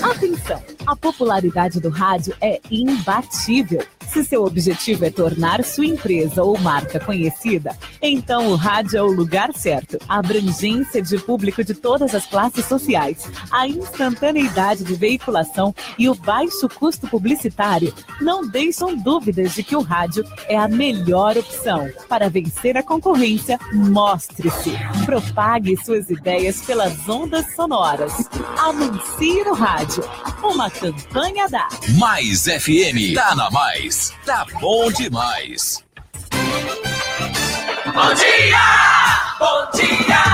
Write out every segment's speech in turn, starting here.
Atenção! A popularidade do rádio é imbatível. Se seu objetivo é tornar sua empresa ou marca conhecida, então o rádio é o lugar certo. A abrangência de público de todas as classes sociais, a instantaneidade de veiculação e o baixo custo publicitário não deixam dúvidas de que o rádio é a melhor opção. Para vencer a concorrência, mostre-se. Propague suas ideias pelas ondas sonoras. Anuncie no rádio. Uma campanha da Mais FM. Tá na Mais. Tá bom demais. Bom dia! Bom dia!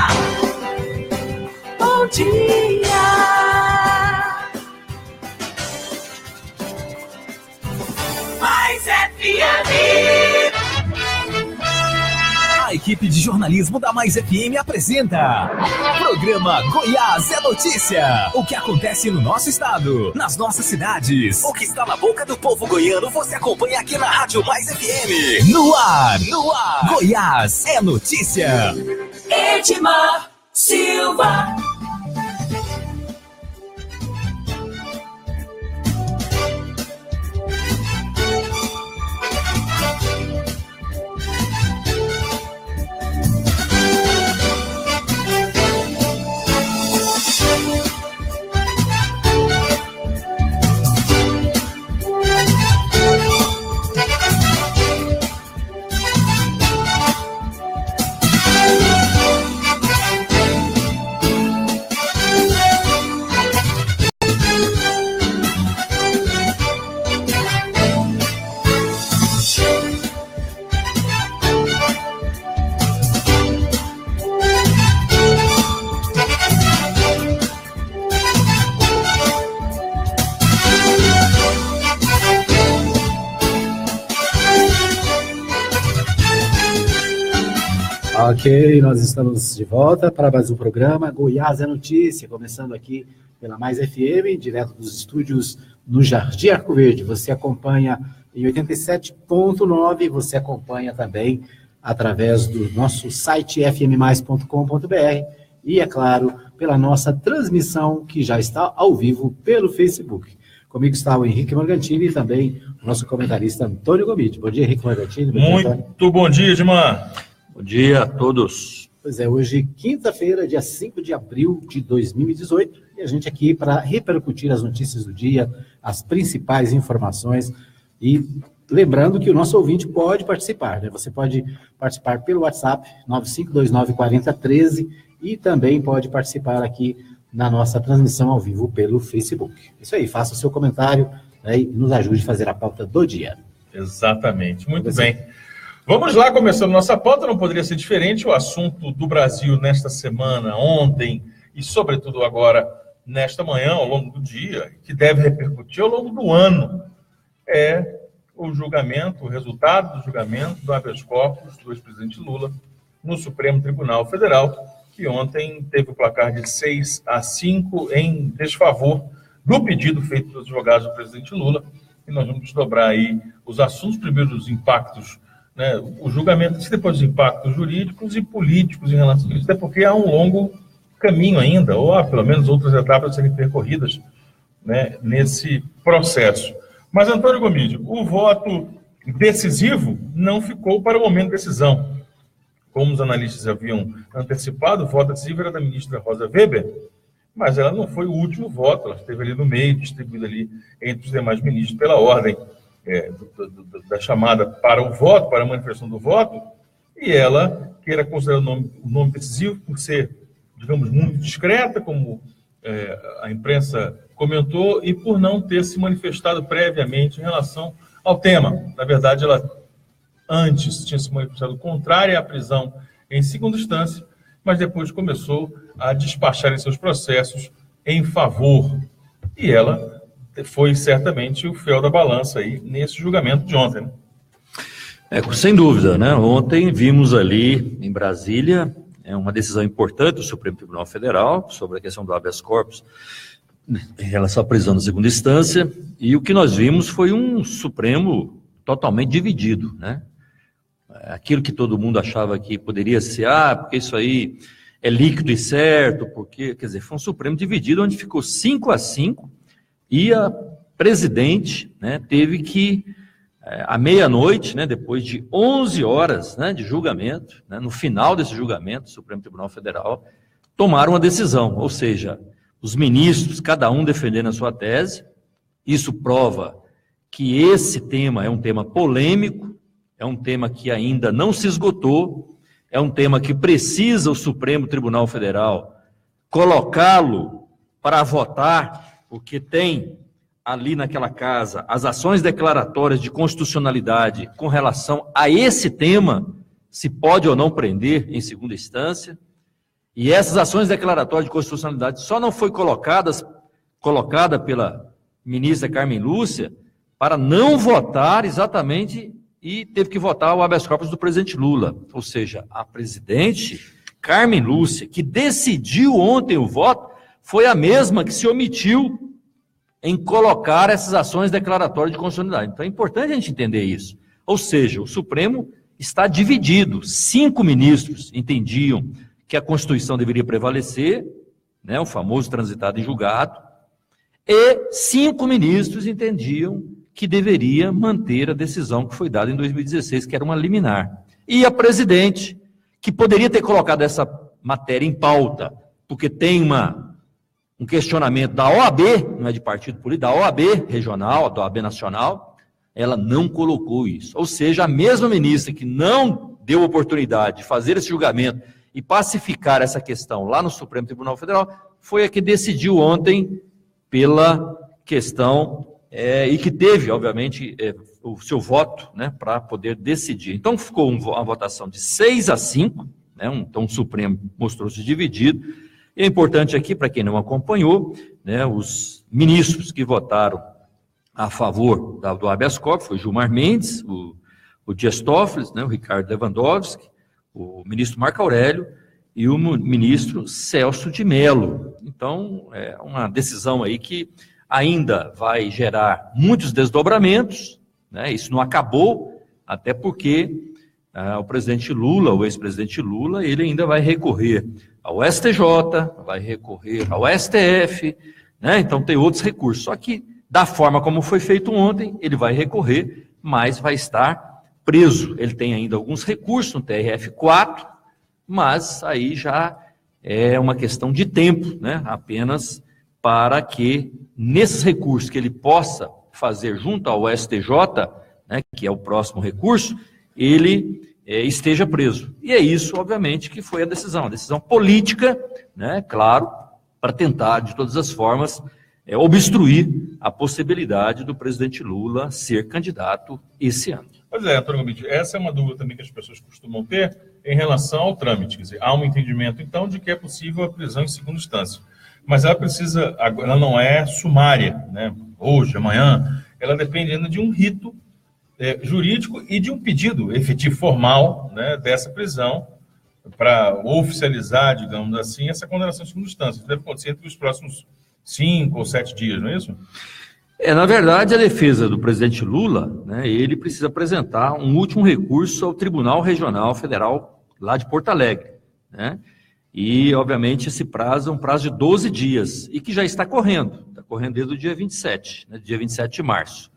Bom dia! Mais FM! A equipe de jornalismo da Mais FM apresenta Programa Goiás é Notícia. O que acontece no nosso estado, nas nossas cidades, o que está na boca do povo goiano, você acompanha aqui na Rádio Mais FM. No ar, Goiás é Notícia. Edmar Silva. Ok, nós estamos de volta para mais um programa Goiás é Notícia, começando aqui pela Mais FM, direto dos estúdios no Jardim Arco Verde. Você acompanha em 87.9, você acompanha também através do nosso site fmmais.com.br e, é claro, pela nossa transmissão que já está ao vivo pelo Facebook. Comigo está o Henrique Morgantini e também o nosso comentarista Antônio Gomide. Bom dia, Henrique Morgantini. Muito bom dia, Edmar. Bom dia a todos. Pois é, hoje, quinta-feira, dia 5 de abril de 2018, e a gente aqui para repercutir as notícias do dia, as principais informações, e lembrando que o nosso ouvinte pode participar, né? Você pode participar pelo WhatsApp, 95294013, e também pode participar aqui na nossa transmissão ao vivo pelo Facebook. Isso aí, faça o seu comentário, né, e nos ajude a fazer a pauta do dia. Exatamente, muito bem. Vamos lá, começando nossa pauta, não poderia ser diferente. O assunto do Brasil nesta semana, ontem e, sobretudo, agora, nesta manhã, ao longo do dia, que deve repercutir ao longo do ano, é o julgamento, o resultado do julgamento do habeas corpus do ex-presidente Lula no Supremo Tribunal Federal, que ontem teve o placar de 6-5 em desfavor do pedido feito pelos advogados do presidente Lula. E nós vamos desdobrar aí os assuntos, primeiro os impactos, né, o julgamento, e depois os impactos jurídicos e políticos em relação a isso, até porque há um longo caminho ainda, ou há pelo menos outras etapas a serem percorridas, né, nesse processo. Mas, Antônio Gomide, o voto decisivo não ficou para o momento de decisão. Como os analistas haviam antecipado, o voto decisivo era da ministra Rosa Weber, mas ela não foi o último voto, ela esteve ali no meio, distribuída ali entre os demais ministros pela ordem da chamada para o voto, para a manifestação do voto, e ela, que era considerada o nome decisivo por ser, digamos, muito discreta, como a imprensa comentou, e por não ter se manifestado previamente em relação ao tema. Na verdade, ela antes tinha se manifestado contrária à prisão em segunda instância, mas depois começou a despachar em seus processos em favor. E ela foi certamente o fiel da balança aí nesse julgamento de ontem, né? Sem dúvida, né? Ontem vimos ali em Brasília uma decisão importante do Supremo Tribunal Federal sobre a questão do habeas corpus em relação à prisão de segunda instância, e o que nós vimos foi um Supremo totalmente dividido, né? Aquilo que todo mundo achava que poderia ser, porque isso aí é líquido e certo, porque, quer dizer, foi um Supremo dividido, onde ficou 5-5, E a presidente, né, teve que, à meia-noite, né, depois de 11 horas, né, de julgamento, né, no final desse julgamento, o Supremo Tribunal Federal tomaram uma decisão, ou seja, os ministros, cada um defendendo a sua tese. Isso prova que esse tema é um tema polêmico, é um tema que ainda não se esgotou, é um tema que precisa o Supremo Tribunal Federal colocá-lo para votar, porque tem ali naquela casa as ações declaratórias de constitucionalidade com relação a esse tema, se pode ou não prender em segunda instância. E essas ações declaratórias de constitucionalidade só não foi colocada pela ministra Carmen Lúcia para não votar exatamente, e teve que votar o habeas corpus do presidente Lula. Ou seja, a presidente Carmen Lúcia, que decidiu ontem o voto, foi a mesma que se omitiu em colocar essas ações declaratórias de constitucionalidade. Então é importante a gente entender isso. Ou seja, o Supremo está dividido. 5 ministros entendiam que a Constituição deveria prevalecer, né, o famoso transitado em julgado, e 5 ministros entendiam que deveria manter a decisão que foi dada em 2016, que era uma liminar. E a presidente, que poderia ter colocado essa matéria em pauta, porque tem um questionamento da OAB, não é de partido político, da OAB regional, da OAB nacional, ela não colocou isso. Ou seja, a mesma ministra que não deu oportunidade de fazer esse julgamento e pacificar essa questão lá no Supremo Tribunal Federal, foi a que decidiu ontem pela questão e que teve, obviamente, o seu voto, né, para poder decidir. Então, ficou uma votação de 6-5, né, então o Supremo mostrou-se dividido. E é importante aqui, para quem não acompanhou, né, os ministros que votaram a favor do habeas corpus foi o Gilmar Mendes, o Dias Toffoli, né, o Ricardo Lewandowski, o ministro Marco Aurélio e o ministro Celso de Mello. Então, é uma decisão aí que ainda vai gerar muitos desdobramentos, né? Isso não acabou, até porque o presidente Lula, o ex-presidente Lula, ele ainda vai recorrer ao STJ, vai recorrer ao STF, né? Então tem outros recursos. Só que, da forma como foi feito ontem, ele vai recorrer, mas vai estar preso. Ele tem ainda alguns recursos no TRF4, mas aí já é uma questão de tempo, né? Apenas para que, nesses recursos que ele possa fazer junto ao STJ, né, que é o próximo recurso, ele esteja preso. E é isso, obviamente, que foi a decisão política, né, claro, para tentar, de todas as formas, obstruir a possibilidade do presidente Lula ser candidato esse ano. Pois é, Antônio Gomide, essa é uma dúvida também que as pessoas costumam ter em relação ao trâmite. Quer dizer, há um entendimento, então, de que é possível a prisão em segunda instância. Mas ela não é sumária, né? Hoje, amanhã, ela depende ainda de um rito jurídico e de um pedido efetivo formal, né, dessa prisão para oficializar, digamos assim, essa condenação em segunda instância. Isso deve acontecer entre os próximos 5 ou 7 dias, não é isso? Na verdade, a defesa do presidente Lula, né, ele precisa apresentar um último recurso ao Tribunal Regional Federal lá de Porto Alegre, né? E, obviamente, esse prazo é um prazo de 12 dias, e que já está correndo desde o dia 27, né, dia 27 de março.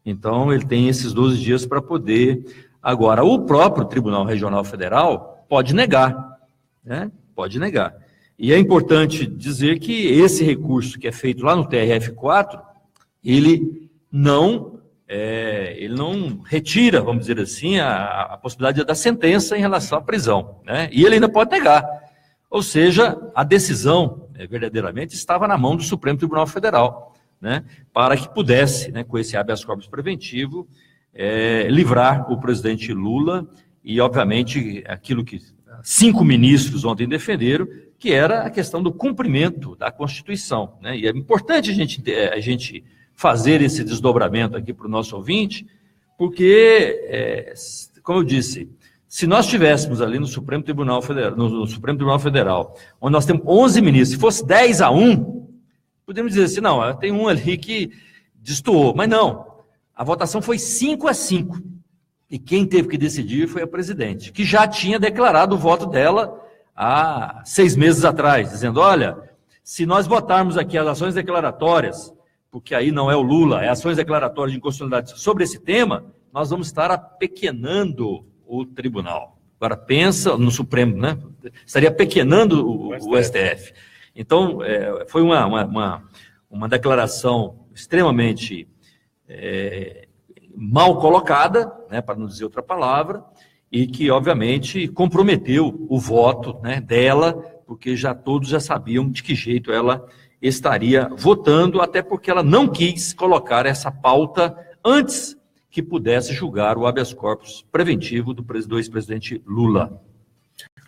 Então, ele tem esses 12 dias para poder... Agora, o próprio Tribunal Regional Federal pode negar, né? Pode negar. E é importante dizer que esse recurso que é feito lá no TRF4, ele não retira, vamos dizer assim, a possibilidade da sentença em relação à prisão, né? E ele ainda pode negar. Ou seja, a decisão verdadeiramente estava na mão do Supremo Tribunal Federal, né, para que pudesse, né, com esse habeas corpus preventivo, livrar o presidente Lula e, obviamente, aquilo que 5 ministros ontem defenderam, que era a questão do cumprimento da Constituição, né? E é importante a gente fazer esse desdobramento aqui para o nosso ouvinte, porque, como eu disse, se nós estivéssemos ali no Supremo Tribunal Federal, onde nós temos 11 ministros, se fosse 10-1, podemos dizer assim, não, tem um ali que destoou, mas não, a votação foi 5-5, e quem teve que decidir foi a presidente, que já tinha declarado o voto dela há 6 meses atrás, dizendo, olha, se nós votarmos aqui as ações declaratórias porque aí não é o Lula, é ações declaratórias de inconstitucionalidade sobre esse tema, nós vamos estar apequenando o tribunal. Agora, pensa no Supremo, né? Estaria apequenando o STF. Então, foi uma declaração extremamente mal colocada, né, para não dizer outra palavra, e que, obviamente, comprometeu o voto, né, dela, porque todos já sabiam de que jeito ela estaria votando, até porque ela não quis colocar essa pauta antes que pudesse julgar o habeas corpus preventivo do ex-presidente Lula.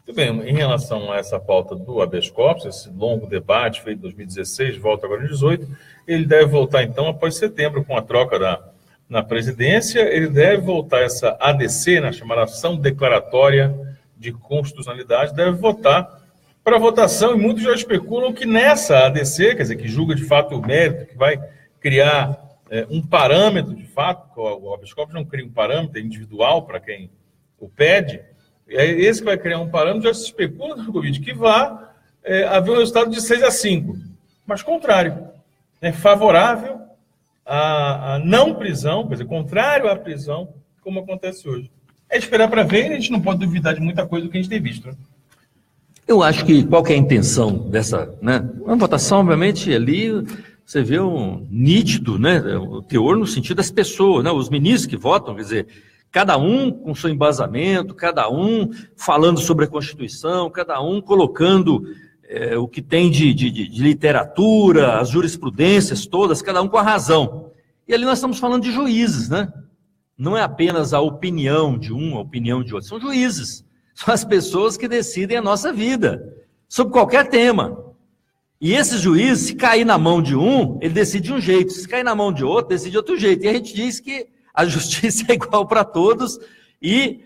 Muito bem, em relação a essa pauta do habeas corpus, esse longo debate feito em 2016, volta agora em 2018, ele deve voltar então após setembro, com a troca na presidência, ele deve voltar essa ADC, na chamada ação declaratória de constitucionalidade, deve voltar para votação, e muitos já especulam que nessa ADC, quer dizer, que julga de fato o mérito, que vai criar um parâmetro de fato, o habeas corpus não cria um parâmetro individual para quem o pede, esse que vai criar um parâmetro, já se especula no Covid que vai haver um resultado de 6-5, mas contrário, favorável à não prisão, quer dizer, contrário à prisão, como acontece hoje. É esperar para ver, e a gente não pode duvidar de muita coisa do que a gente tem visto, né? Eu acho que qual que é a intenção dessa, né? Uma votação, obviamente, ali você vê um nítido, né, o teor no sentido das pessoas, né, os ministros que votam, quer dizer, cada um com seu embasamento, cada um falando sobre a Constituição, cada um colocando o que tem de literatura, as jurisprudências todas, cada um com a razão. E ali nós estamos falando de juízes, né? Não é apenas a opinião de um, a opinião de outro, são juízes. São as pessoas que decidem a nossa vida, sobre qualquer tema. E esses juízes, se cair na mão de um, ele decide de um jeito. Se cair na mão de outro, decide de outro jeito. E a gente diz que a justiça é igual para todos. E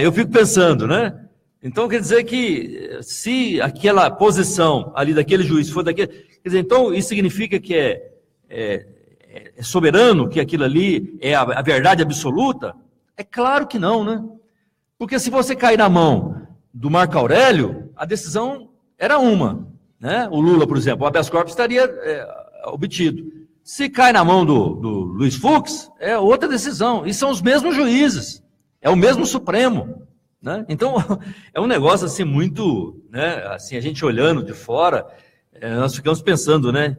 eu fico pensando, né? Então, quer dizer que se aquela posição ali daquele juiz for daquele... Quer dizer, então, isso significa que é soberano, que aquilo ali é a verdade absoluta? É claro que não, né? Porque se você cair na mão do Marco Aurélio, a decisão era uma, né? O Lula, por exemplo, o habeas corpus estaria obtido. Se cai na mão do Luiz Fux, é outra decisão. E são os mesmos juízes, é o mesmo Supremo, né? Então, é um negócio assim muito, né? Assim, a gente olhando de fora, nós ficamos pensando, né?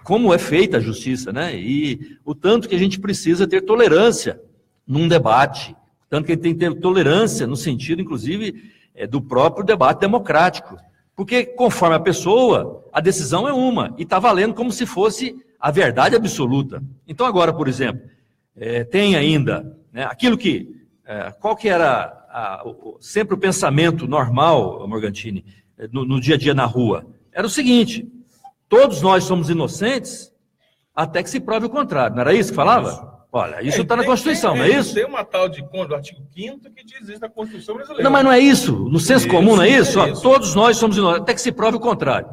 Como é feita a justiça, né? E o tanto que a gente precisa ter tolerância num debate. Tanto que ele tem que ter tolerância no sentido, inclusive, do próprio debate democrático. Porque, conforme a pessoa, a decisão é uma, e está valendo como se fosse a verdade absoluta. Então, agora, por exemplo, tem ainda, né, aquilo que... qual que era sempre o pensamento normal, Morgantini, no dia a dia na rua? Era o seguinte: todos nós somos inocentes até que se prove o contrário. Não era isso que falava? Olha, isso está na Constituição, não é isso? Tem uma tal de do artigo 5º que diz isso na Constituição brasileira. Não, mas não é isso. No senso comum, não é isso? Ó, todos nós somos inocentes, até que se prove o contrário.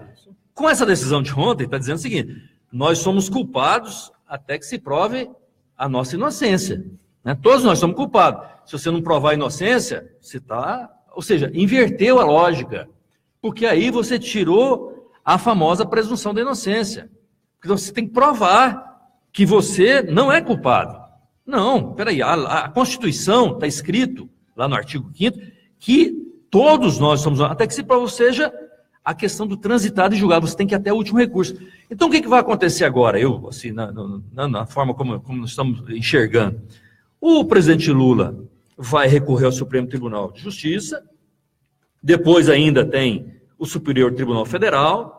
Com essa decisão de ontem, está dizendo o seguinte: nós somos culpados até que se prove a nossa inocência. Né? Todos nós somos culpados. Se você não provar a inocência, você está... Ou seja, inverteu a lógica. Porque aí você tirou a famosa presunção da inocência. Então você tem que provar que você não é culpado. Não, peraí, a Constituição está escrito, lá no artigo 5º, que todos nós somos, até que se prova, ou seja, a questão do transitado e julgado, você tem que ir até o último recurso. Então, o que vai acontecer agora? Eu, assim, na forma como nós estamos enxergando, o presidente Lula vai recorrer ao Supremo Tribunal de Justiça, depois ainda tem o Superior Tribunal Federal,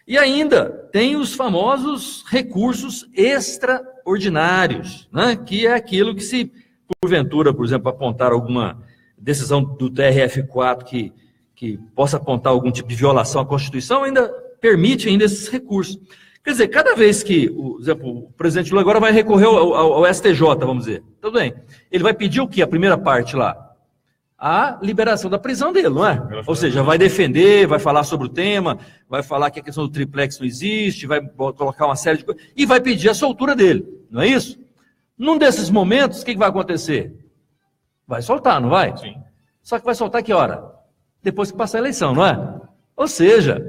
e ainda tem os famosos recursos extraordinários, né? Que é aquilo que, se porventura, por exemplo, apontar alguma decisão do TRF4 que possa apontar algum tipo de violação à Constituição, ainda permite ainda esses recursos. Quer dizer, cada vez que, por exemplo, o presidente Lula agora vai recorrer ao STJ, vamos dizer, tudo bem, ele vai pedir o quê? A primeira parte lá? A liberação da prisão dele, não é? Ou seja, vai defender, vai falar sobre o tema, vai falar que a questão do triplex não existe, vai colocar uma série de coisas, e vai pedir a soltura dele, não é isso? Num desses momentos, o que vai acontecer? Vai soltar, não vai? Sim. Só que vai soltar que hora? Depois que passar a eleição, não é? Ou seja,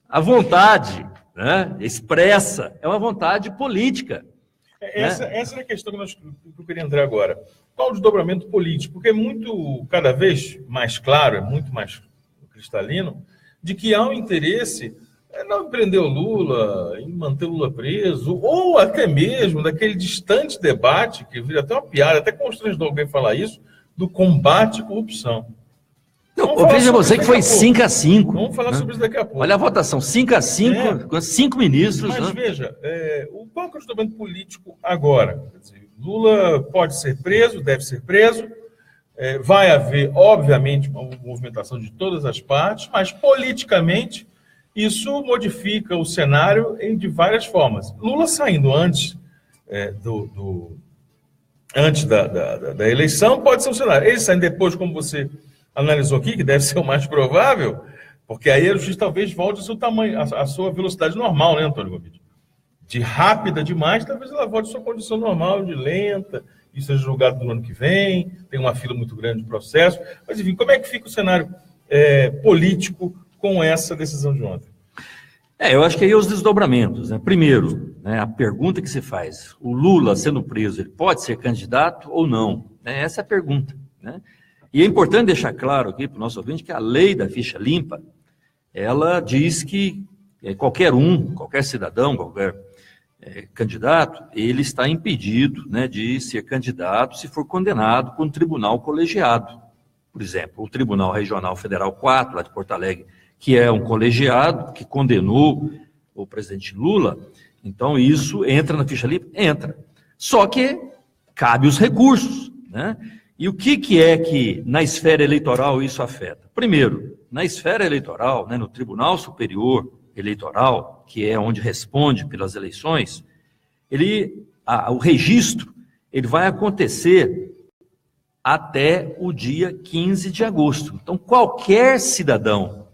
a vontade, né, expressa, é uma vontade política. Essa é a questão que eu queria entrar agora. Qual o desdobramento político? Porque é cada vez mais claro, é muito mais cristalino, de que há um interesse não em prender o Lula, em manter o Lula preso, ou até mesmo daquele distante debate, que vira até uma piada, até constrangedor alguém falar isso, do combate à corrupção. Eu vejo você que foi 5-5. Vamos falar sobre isso daqui a pouco. Olha a votação, 5-5, com 5 ministros. Mas veja, qual é o desdobramento político agora? Quer dizer, Lula pode ser preso, deve ser preso, vai haver, obviamente, uma movimentação de todas as partes, mas politicamente isso modifica o cenário de várias formas. Lula saindo antes da eleição pode ser um cenário. Ele saindo depois, como você analisou aqui, que deve ser o mais provável, porque aí a justiça talvez volte ao seu tamanho, a sua velocidade normal, né, Antônio Gomide? De rápida demais, talvez ela volte à sua condição normal, de lenta, e seja julgado no ano que vem, tem uma fila muito grande de processo. Mas, enfim, como é que fica o cenário político com essa decisão de ontem? Eu acho que aí os desdobramentos, né? Primeiro, né, a pergunta que se faz, o Lula sendo preso, ele pode ser candidato ou não? Essa é a pergunta, né? E é importante deixar claro aqui para o nosso ouvinte que a lei da ficha limpa, ela diz que qualquer cidadão, qualquer candidato, ele está impedido, né, de ser candidato se for condenado por um tribunal colegiado. Por exemplo, o Tribunal Regional Federal 4, lá de Porto Alegre, que é um colegiado que condenou o presidente Lula, então isso entra na ficha limpa? Entra. Só que cabe os recursos, né? E o que é que na esfera eleitoral isso afeta? Primeiro, na esfera eleitoral, né, no Tribunal Superior Eleitoral, que é onde responde pelas eleições, o registro ele vai acontecer até o dia 15 de agosto. Então, qualquer cidadão,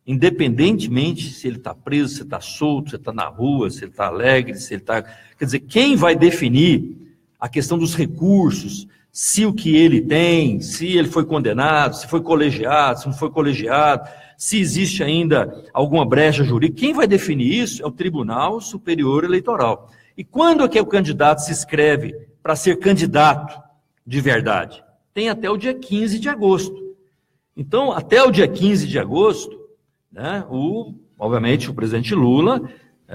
independentemente se ele está preso, se está solto, se está na rua, se ele está alegre, se ele está... Quer dizer, quem vai definir a questão dos recursos, se o que ele tem, se ele foi condenado, se foi colegiado, se não foi colegiado, se existe ainda alguma brecha jurídica, quem vai definir isso é o Tribunal Superior Eleitoral. E quando é que o candidato se inscreve para ser candidato de verdade? Tem até o dia 15 de agosto. Então, até o dia 15 de agosto, né, obviamente o presidente Lula,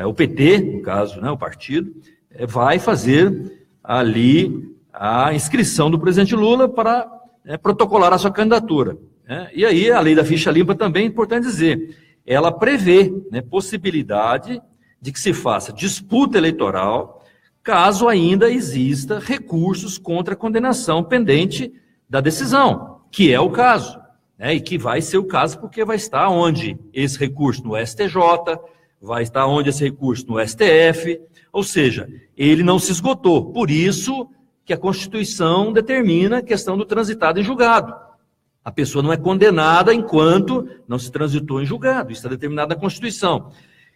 o PT, no caso, né, o partido, vai fazer ali a inscrição do presidente Lula para protocolar a sua candidatura. E aí a lei da ficha limpa também é importante dizer, ela prevê, né, possibilidade de que se faça disputa eleitoral caso ainda exista recursos contra a condenação pendente da decisão, que é o caso, né, e que vai ser o caso porque vai estar onde esse recurso no STJ, vai estar onde esse recurso no STF, ou seja, ele não se esgotou, por isso que a Constituição determina a questão do transitado em julgado. A pessoa não é condenada enquanto não se transitou em julgado, isso está determinado na Constituição.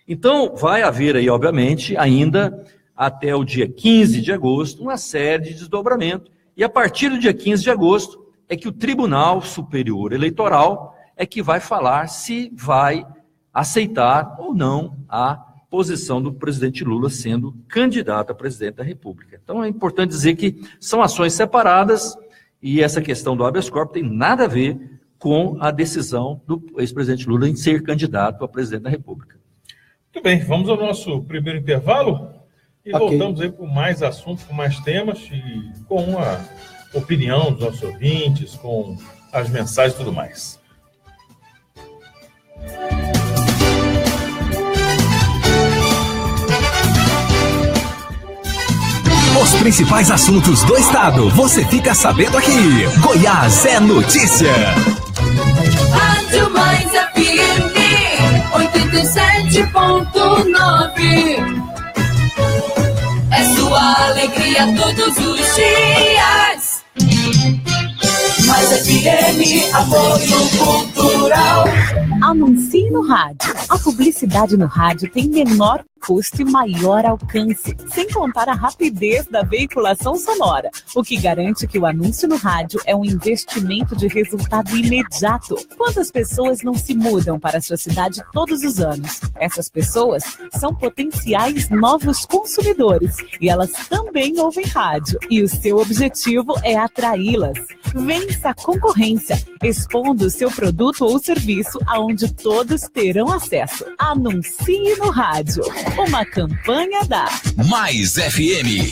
Então, vai haver aí, obviamente, ainda até o dia 15 de agosto, uma série de desdobramentos, e a partir do dia 15 de agosto é que o Tribunal Superior Eleitoral é que vai falar se vai aceitar ou não a posição do presidente Lula sendo candidato a presidente da República. Então é importante dizer que são ações separadas e essa questão do habeas corpus tem nada a ver com a decisão do ex-presidente Lula em ser candidato a presidente da República. Muito bem, vamos ao nosso primeiro intervalo e voltamos aí com mais assuntos, com mais temas e com a opinião dos nossos ouvintes, com as mensagens e tudo mais. Os principais assuntos do estado, você fica sabendo aqui. Goiás é notícia. Rádio Mais FM 87.9. É sua alegria todos os dias. Mais FM, apoio cultural. Rural. Anuncie no rádio. A publicidade no rádio tem menor custo e maior alcance, sem contar a rapidez da veiculação sonora, o que garante que o anúncio no rádio é um investimento de resultado imediato. Quantas pessoas não se mudam para a sua cidade todos os anos? Essas pessoas são potenciais novos consumidores e elas também ouvem rádio. E o seu objetivo é atraí-las. Vença a concorrência, expondo o seu produto ou serviço aonde todos terão acesso. Anuncie no rádio. Uma campanha da Mais FM.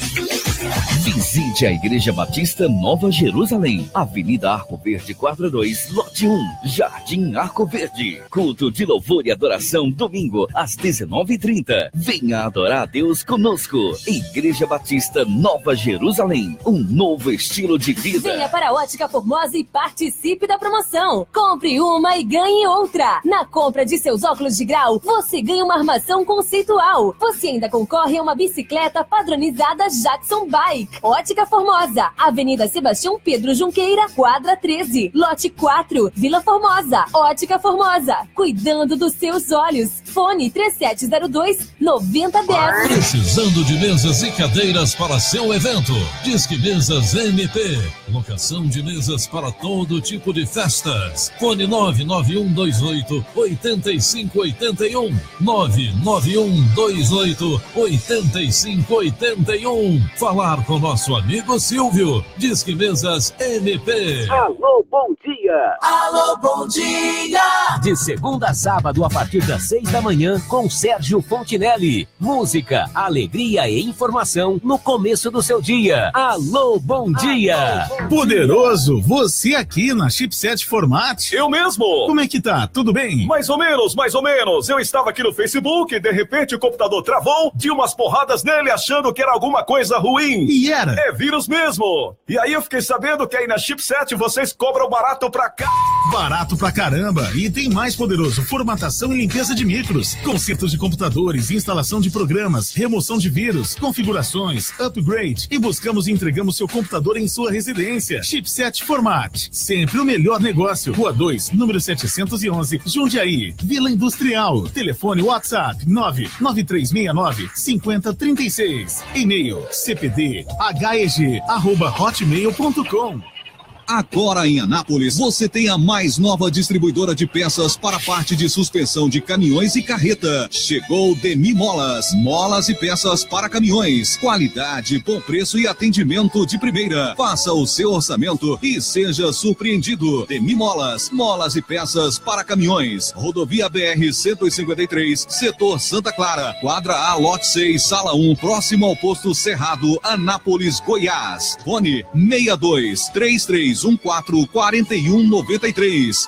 Visite a Igreja Batista Nova Jerusalém, Avenida Arco Verde, quadra 2, lote 1, Jardim Arco Verde. Culto de louvor e adoração, domingo, às 19h30. Venha adorar a Deus conosco. Igreja Batista Nova Jerusalém, um novo estilo de vida. Venha para a Ótica Formosa e participe da promoção. Compre uma e ganhe outra. Na compra de seus óculos de grau, você ganha uma armação conceitual. Você ainda concorre a uma bicicleta padronizada Jackson Bike. Ótica Formosa, Avenida Sebastião Pedro Junqueira, quadra 13, lote 4, Vila Formosa. Ótica Formosa, cuidando dos seus olhos. Fone 3702-9010. Precisando de mesas e cadeiras para seu evento? Disque Mesas MP. Locação de mesas para todo tipo de festas. Fone 99128-8581. 99128-8581. Falar com nosso amigo Silvio. Disque Mesas MP. Alô, bom dia. Alô, bom dia. De segunda a sábado, a partir das 6 da manhã, com Sérgio Fontinelli. Música, alegria e informação no começo do seu dia. Alô, bom dia. Poderoso, você aqui na Chipset Format. Eu mesmo. Como é que tá? Tudo bem? Mais ou menos, mais ou menos. Eu estava aqui no Facebook e de repente o computador travou, de umas porradas nele achando que era alguma coisa ruim. E era? É vírus mesmo. E aí eu fiquei sabendo que aí na Chipset vocês cobram barato pra cá. Barato pra caramba. E tem mais, Poderoso, formatação e limpeza de micros, consertos de computadores, instalação de programas, remoção de vírus, configurações, upgrade, e buscamos e entregamos seu computador em sua residência. Chipset Format, sempre o melhor negócio. Rua 2, número 711, Jundiaí, Vila Industrial. Telefone WhatsApp 99369-5036. E-mail cpd.heg@hotmail.com. Agora em Anápolis, você tem a mais nova distribuidora de peças para a parte de suspensão de caminhões e carreta. Chegou Demi Molas. Molas e peças para caminhões. Qualidade, bom preço e atendimento de primeira. Faça o seu orçamento e seja surpreendido. Demi Molas. Molas e peças para caminhões. Rodovia BR-153, setor Santa Clara. Quadra A, lote 6, sala 1, próximo ao posto Cerrado, Anápolis, Goiás. Fone 62-3314-4193.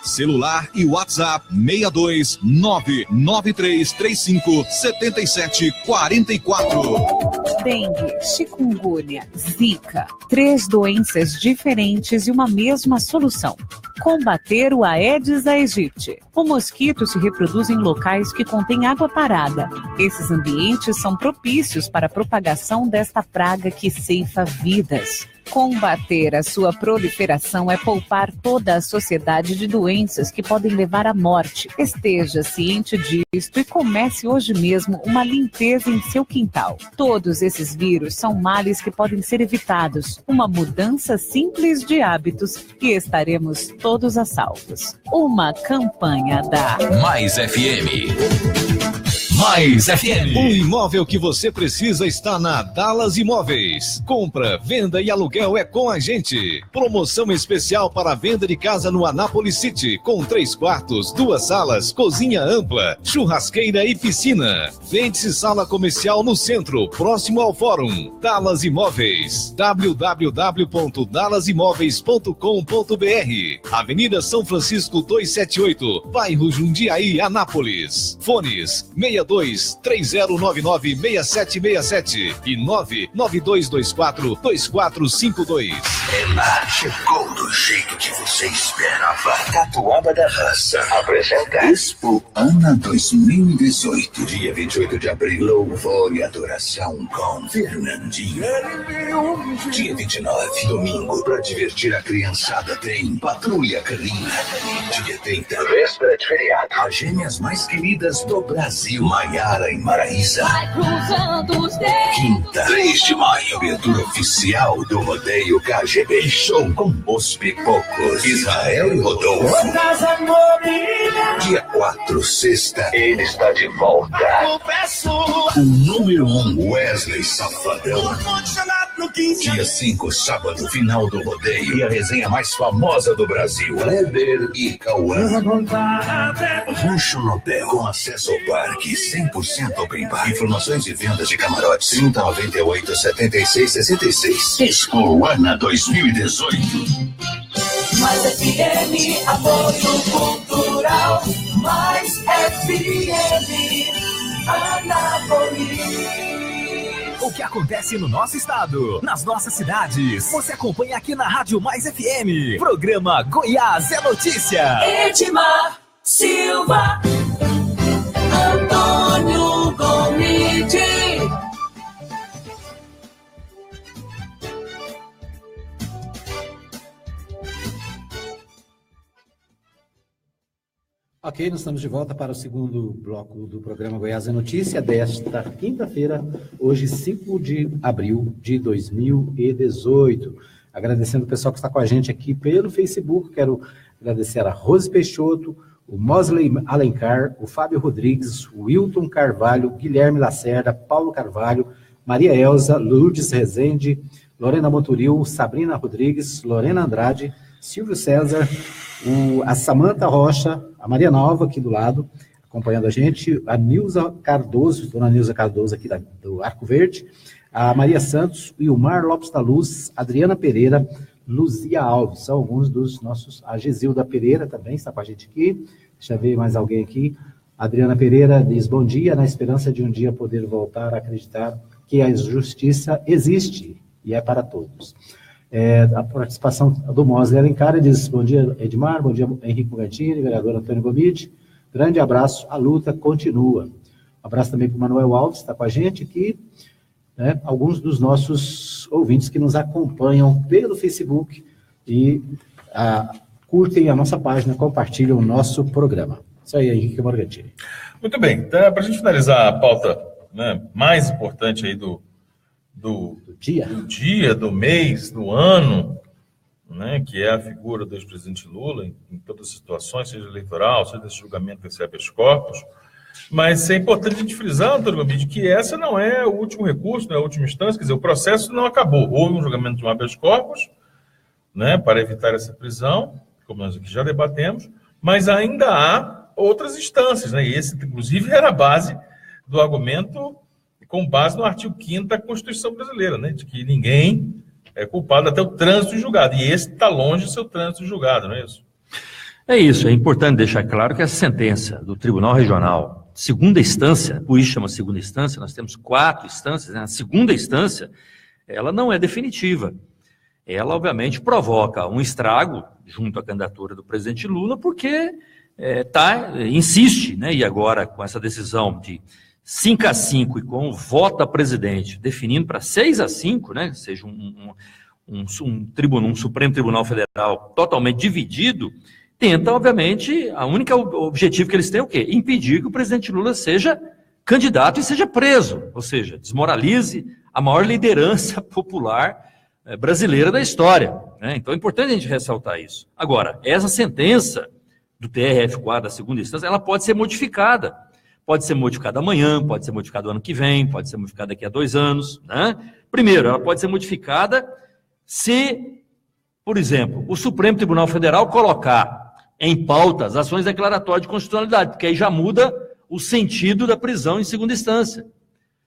Celular e WhatsApp 62993357744. Dengue, chikungunya, zika. 3 doenças diferentes e uma mesma solução. Combater o Aedes aegypti. O mosquito se reproduz em locais que contêm água parada. Esses ambientes são propícios para a propagação desta praga que ceifa vidas. Combater a sua proliferação é poupar toda a sociedade de doenças que podem levar à morte. Esteja ciente disto e comece hoje mesmo uma limpeza em seu quintal. Todos esses vírus são males que podem ser evitados. Uma mudança simples de hábitos e estaremos todos a salvos. Uma campanha da Mais FM. Mais FM. O imóvel que você precisa está na Dallas Imóveis. Compra, venda e aluguel é com a gente. Promoção especial para a venda de casa no Anápolis City, com 3 quartos, 2 salas, cozinha ampla, churrasqueira e piscina. Vende-se sala comercial no centro, próximo ao fórum. Dallas Imóveis. www.dallasimóveis.com.br. Avenida São Francisco 278, bairro Jundiaí, Anápolis. Fones 62-3099-6767 e 99224-2452. Renate Gold jeito que você esperava. Catuaba da Raça apresenta Expo Ana 2018. Dia 28 de abril, louvor e adoração com Fernandinho. Dia 29, domingo, pra divertir a criançada, tem Patrulha Canina. Dia 30, véspera de feriado, as gêmeas mais queridas do Brasil, Maiara e Maraísa. Quinta, 3 de maio, abertura oficial do rodeio KGB Show com os Pipocos, Israel e Rodolfo. Dia 4, sexta, ele está de volta. O número 1, Wesley Safadão. Dia 5, sábado, final do rodeio e a resenha mais famosa do Brasil, Kleber e Cauã. Rancho Nobel, com acesso ao parque, 100% open bar. Informações e vendas de camarotes, 3098-7666. Expo Ana 2018. Mais FM, apoio cultural. Mais FM, Anápolis. O que acontece no nosso estado, nas nossas cidades, você acompanha aqui na Rádio Mais FM. Programa Goiás é Notícia. Edmar Silva, Antônio Gomide. Ok, nós estamos de volta para o segundo bloco do programa Goiás é Notícia desta quinta-feira, hoje 5 de abril de 2018. Agradecendo o pessoal que está com a gente aqui pelo Facebook, quero agradecer a Rose Peixoto, o Mosley Alencar, o Fábio Rodrigues, o Wilton Carvalho, Guilherme Lacerda, Paulo Carvalho, Maria Elza, Lourdes Rezende, Lorena Moturil, Sabrina Rodrigues, Lorena Andrade, Silvio César, a Samanta Rocha, a Maria Nova aqui do lado, acompanhando a gente, a Nilza Cardoso, dona Nilza Cardoso aqui do Arco Verde, a Maria Santos, o Ilmar Lopes da Luz, Adriana Pereira, Luzia Alves, são alguns dos nossos, a Gisilda Pereira também está com a gente aqui, deixa eu ver mais alguém aqui, a Adriana Pereira diz, bom dia, na esperança de um dia poder voltar a acreditar que a justiça existe e é para todos. A participação do Mosley Alencar diz, bom dia Edmar, bom dia Henrique Mugantini, vereador Antônio Gomide, grande abraço, a luta continua. Um abraço também para o Manuel Alves, está com a gente aqui, né? Alguns dos nossos ouvintes que nos acompanham pelo Facebook e curtem a nossa página, compartilham o nosso programa. Isso aí, Henrique Morgantini. Muito bem, então, para a gente finalizar a pauta, né, mais importante aí do dia, do mês, do ano, né, que é a figura do ex-presidente Lula em todas as situações, seja eleitoral, seja desse julgamento desse habeas corpus. Mas é importante a gente frisar, Antônio Gomide, que essa não é o último recurso, não é a última instância, quer dizer, o processo não acabou. Houve um julgamento de um habeas corpus, né, para evitar essa prisão, como nós aqui já debatemos, mas ainda há outras instâncias, né, e esse, inclusive, era a base do argumento com base no artigo 5º da Constituição Brasileira, né, de que ninguém é culpado até o trânsito julgado. E esse está longe de ser o trânsito julgado, não é isso? É isso, é importante deixar claro que essa sentença do Tribunal Regional, segunda instância, por isso chama segunda instância, nós temos 4 instâncias, né? A segunda instância, ela não é definitiva. Ela, obviamente, provoca um estrago junto à candidatura do presidente Lula, porque insiste, né? E agora, com essa decisão de 5-5 e com o voto da presidente definindo para 6-5, né, seja um Supremo Tribunal Federal totalmente dividido, tenta, obviamente, a única objetivo que eles têm é o quê? Impedir que o presidente Lula seja candidato e seja preso, ou seja, desmoralize a maior liderança popular brasileira da história, né? Então é importante a gente ressaltar isso. Agora, essa sentença do TRF4 da segunda instância, ela pode ser modificada. Pode ser modificada amanhã, pode ser modificada ano que vem, pode ser modificada daqui a 2 anos, né? Primeiro, ela pode ser modificada se, por exemplo, o Supremo Tribunal Federal colocar em pauta as ações declaratórias de constitucionalidade, porque aí já muda o sentido da prisão em segunda instância.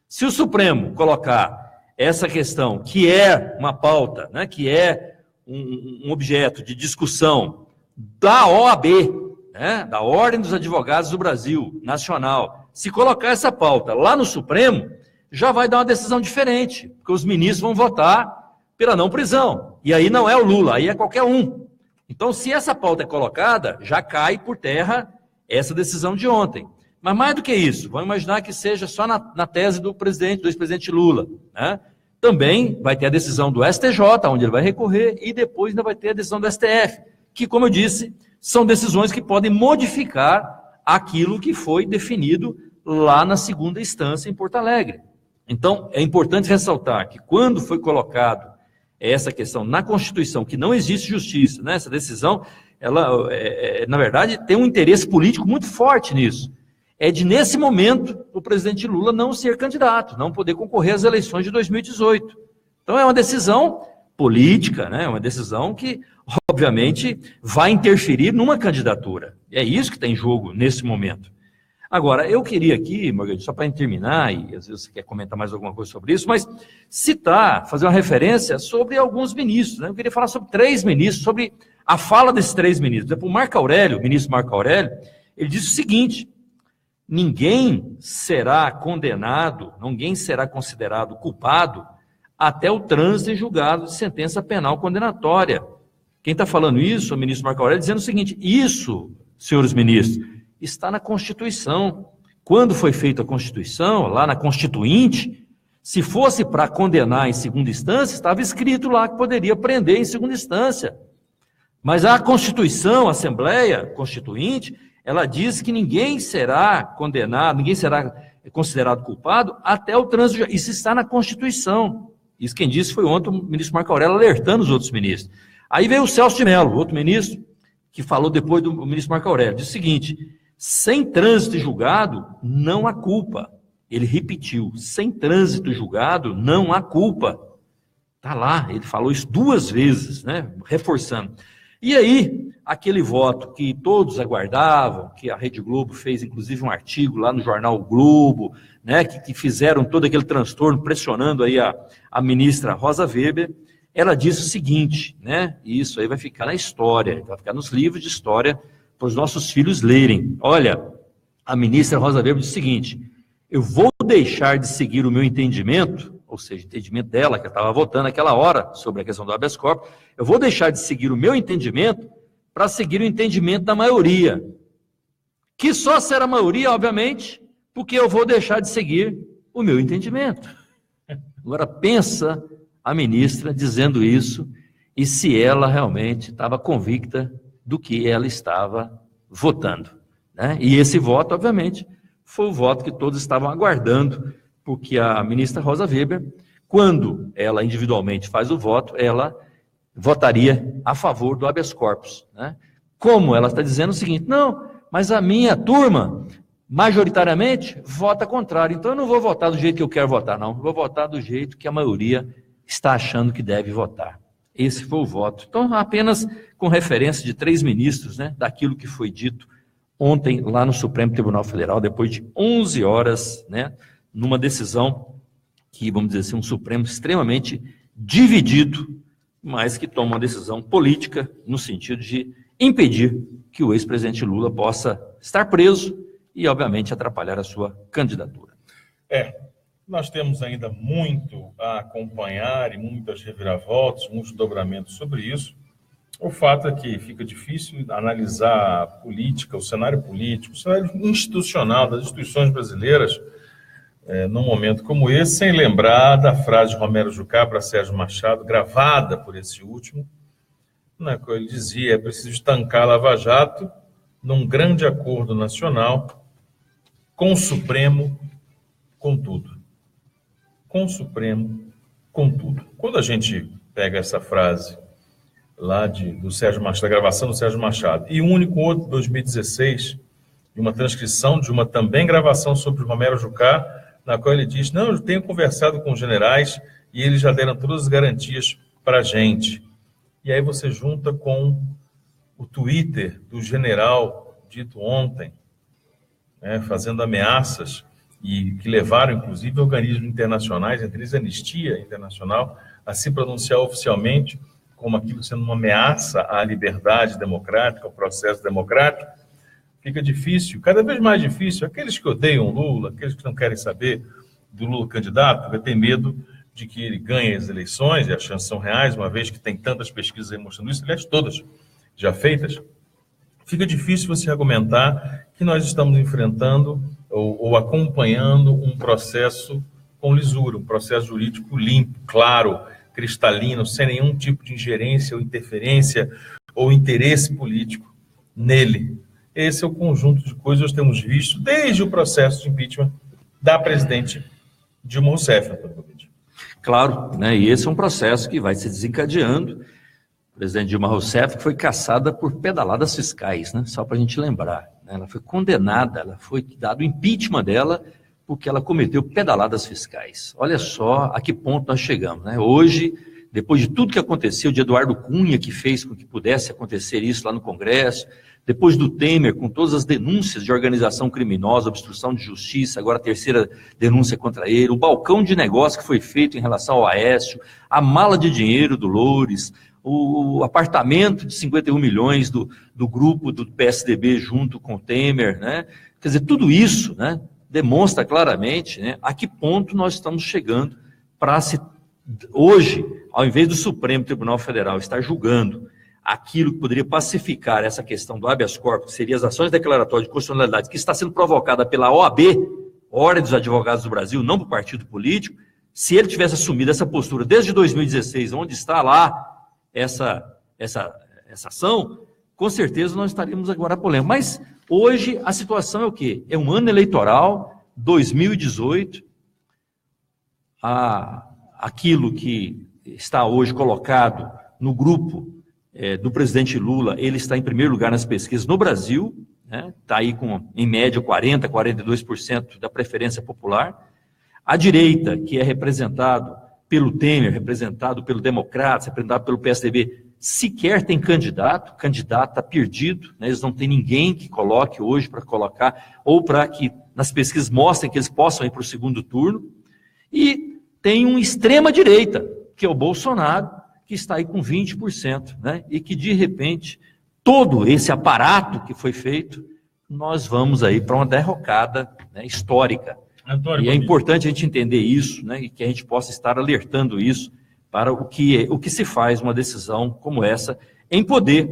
Se o Supremo colocar essa questão, que é uma pauta, né, que é um objeto de discussão da OAB, né, da Ordem dos Advogados do Brasil, nacional, se colocar essa pauta lá no Supremo, já vai dar uma decisão diferente, porque os ministros vão votar pela não prisão. E aí não é o Lula, aí é qualquer um. Então, se essa pauta é colocada, já cai por terra essa decisão de ontem. Mas mais do que isso, vamos imaginar que seja só na tese do ex-presidente Lula, né? Também vai ter a decisão do STJ, onde ele vai recorrer, e depois ainda vai ter a decisão do STF, que, como eu disse, são decisões que podem modificar aquilo que foi definido lá na segunda instância em Porto Alegre. Então, é importante ressaltar que quando foi colocado essa questão na Constituição, que não existe justiça, né? Essa decisão, ela, na verdade, tem um interesse político muito forte nisso. É de, nesse momento, o presidente Lula não ser candidato, não poder concorrer às eleições de 2018. Então, é uma decisão política, né? Uma decisão que, obviamente, vai interferir numa candidatura. É isso que está em jogo nesse momento. Agora, eu queria aqui, Margarida, só para terminar, e às vezes você quer comentar mais alguma coisa sobre isso, mas citar, fazer uma referência sobre alguns ministros, né? Eu queria falar sobre 3 ministros, sobre a fala desses 3 ministros. Por exemplo, o Marco Aurélio, o ministro Marco Aurélio, ele disse o seguinte: ninguém será condenado, ninguém será considerado culpado até o trânsito em julgado de sentença penal condenatória. Quem está falando isso, o ministro Marco Aurélio, dizendo o seguinte: isso, senhores ministros, está na Constituição. Quando foi feita a Constituição, lá na Constituinte, se fosse para condenar em segunda instância, estava escrito lá que poderia prender em segunda instância. Mas a Constituição, a Assembleia Constituinte, ela diz que ninguém será condenado, ninguém será considerado culpado até o trânsito. Isso está na Constituição. Isso quem disse foi ontem o ministro Marco Aurélio alertando os outros ministros. Aí veio o Celso de Mello, outro ministro, que falou depois do ministro Marco Aurélio, disse o seguinte: sem trânsito julgado, não há culpa. Ele repetiu: sem trânsito julgado, não há culpa. Está lá, ele falou isso 2 vezes, né, reforçando. E aí, aquele voto que todos aguardavam, que a Rede Globo fez, inclusive, um artigo lá no jornal o Globo, né, que fizeram todo aquele transtorno, pressionando aí a ministra Rosa Weber, ela disse o seguinte, né, e isso aí vai ficar na história, vai ficar nos livros de história para os nossos filhos lerem. Olha, a ministra Rosa Weber disse o seguinte: eu vou deixar de seguir o meu entendimento, ou seja, o entendimento dela, que eu estava votando naquela hora sobre a questão do habeas corpus, eu vou deixar de seguir o meu entendimento para seguir o entendimento da maioria, que só será maioria, obviamente, porque eu vou deixar de seguir o meu entendimento. Agora, pensa a ministra dizendo isso, e se ela realmente estava convicta do que ela estava votando, né? E esse voto, obviamente, foi o voto que todos estavam aguardando, porque a ministra Rosa Weber, quando ela individualmente faz o voto, ela votaria a favor do habeas corpus, né? Como ela está dizendo o seguinte: não, mas a minha turma, majoritariamente, vota contrário, então eu não vou votar do jeito que eu quero votar, não, eu vou votar do jeito que a maioria está achando que deve votar. Esse foi o voto. Então, apenas com referência de 3 ministros, né, daquilo que foi dito ontem lá no Supremo Tribunal Federal, depois de 11 horas, né, numa decisão que, vamos dizer assim, um Supremo extremamente dividido, mas que toma uma decisão política no sentido de impedir que o ex-presidente Lula possa estar preso e, obviamente, atrapalhar a sua candidatura. Nós temos ainda muito a acompanhar e muitas reviravoltas, muitos dobramentos sobre isso. O fato é que fica difícil analisar a política, o cenário político, o cenário institucional das instituições brasileiras num momento como esse, sem lembrar da frase de Romero Jucá para Sérgio Machado, gravada por esse último, na qual ele dizia: é preciso estancar a Lava Jato num grande acordo nacional com o Supremo, com tudo. Com o Supremo, com tudo. Quando a gente pega essa frase lá do Sérgio Machado, da gravação do Sérgio Machado, e une com outro de 2016, e uma transcrição de uma também gravação sobre Romero Jucá, na qual ele diz: não, eu tenho conversado com os generais e eles já deram todas as garantias para a gente. E aí você junta com o Twitter do general dito ontem, né, fazendo ameaças, e que levaram, inclusive, organismos internacionais, entre eles a Anistia Internacional, a se pronunciar oficialmente como aquilo sendo uma ameaça à liberdade democrática, ao processo democrático. Fica difícil, cada vez mais difícil. Aqueles que odeiam Lula, aqueles que não querem saber do Lula candidato, porque tem medo de que ele ganhe as eleições, e as chances são reais, uma vez que tem tantas pesquisas aí mostrando isso, aliás, todas já feitas, fica difícil você argumentar que nós estamos enfrentando ou acompanhando um processo com lisura, um processo jurídico limpo, claro, cristalino, sem nenhum tipo de ingerência ou interferência ou interesse político nele. Esse é o conjunto de coisas que nós temos visto desde o processo de impeachment da presidente Dilma Rousseff. Claro, né? E esse é um processo que vai se desencadeando. A presidente Dilma Rousseff foi caçada por pedaladas fiscais, né? Só para a gente lembrar. Né? Ela foi condenada, ela foi dado o impeachment dela porque ela cometeu pedaladas fiscais. Olha só a que ponto nós chegamos, né? Hoje, depois de tudo que aconteceu, de Eduardo Cunha, que fez com que pudesse acontecer isso lá no Congresso, depois do Temer, com todas as denúncias de organização criminosa, obstrução de justiça, agora a terceira denúncia contra ele, o balcão de negócio que foi feito em relação ao Aécio, a mala de dinheiro do Loures, o apartamento de 51 milhões do grupo do PSDB junto com o Temer, né? Quer dizer, tudo isso, né, demonstra claramente, né, a que ponto nós estamos chegando para se... Hoje, ao invés do Supremo Tribunal Federal estar julgando aquilo que poderia pacificar essa questão do habeas corpus, que seria as ações declaratórias de constitucionalidade, que está sendo provocada pela OAB, Ordem dos Advogados do Brasil, não por partido político, se ele tivesse assumido essa postura desde 2016, onde está lá essa ação, com certeza nós estaríamos agora polêmicos. Mas hoje a situação é o quê? É um ano eleitoral, 2018, aquilo que está hoje colocado no grupo do presidente Lula, ele está em primeiro lugar nas pesquisas no Brasil, né? Está aí com, em média, 40%, 42% da preferência popular. A direita, que é representado pelo Temer, representado pelo Democratas, representado pelo PSDB, sequer tem candidato está perdido, né? Eles não têm ninguém que coloque hoje para colocar, ou para que nas pesquisas mostrem que eles possam ir para o segundo turno. E tem uma extrema-direita, que é o Bolsonaro, que está aí com 20%, né? E que, de repente, todo esse aparato que foi feito, nós vamos aí para uma derrocada, né, histórica. E é importante a gente entender isso, né, e que a gente possa estar alertando isso para o que se faz uma decisão como essa, em poder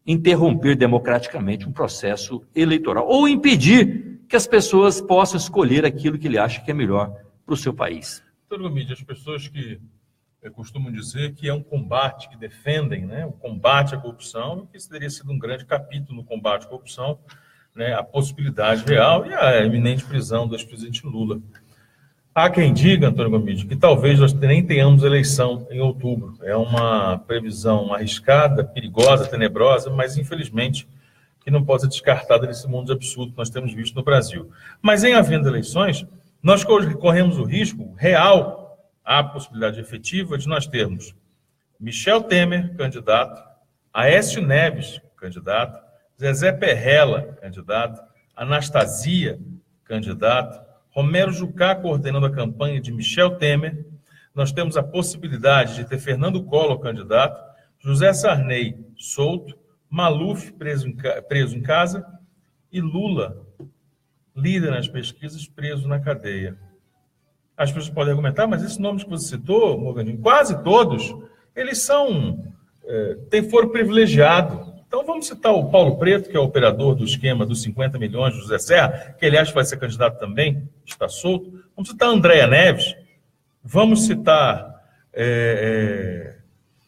interromper democraticamente um processo eleitoral, ou impedir que as pessoas possam escolher aquilo que ele acha que é melhor para o seu país. Doutor Gomide, as pessoas que costumam dizer que é um combate, que defendem, né, o combate à corrupção, que isso teria sido um grande capítulo no combate à corrupção, né, a possibilidade real e a iminente prisão do ex-presidente Lula. Há quem diga, Antônio Gomide, que talvez nós nem tenhamos eleição em outubro. É uma previsão arriscada, perigosa, tenebrosa, mas infelizmente que não pode ser descartada nesse mundo absurdo que nós temos visto no Brasil. Mas em havendo eleições, nós corremos o risco real, a possibilidade efetiva de nós termos Michel Temer, candidato, Aécio Neves, candidato, Zezé Perrella, candidato, Anastasia, candidato, Romero Jucá coordenando a campanha de Michel Temer. Nós temos a possibilidade de ter Fernando Collor, candidato, José Sarney, solto, Maluf, preso em casa, e Lula, líder nas pesquisas, preso na cadeia. As pessoas podem argumentar, mas esses nomes que você citou, Morgandinho, quase todos, eles foram privilegiados. Então vamos citar o Paulo Preto, que é o operador do esquema dos 50 milhões, José Serra, que ele acha que vai ser candidato também, está solto. Vamos citar a Andréa Neves, vamos citar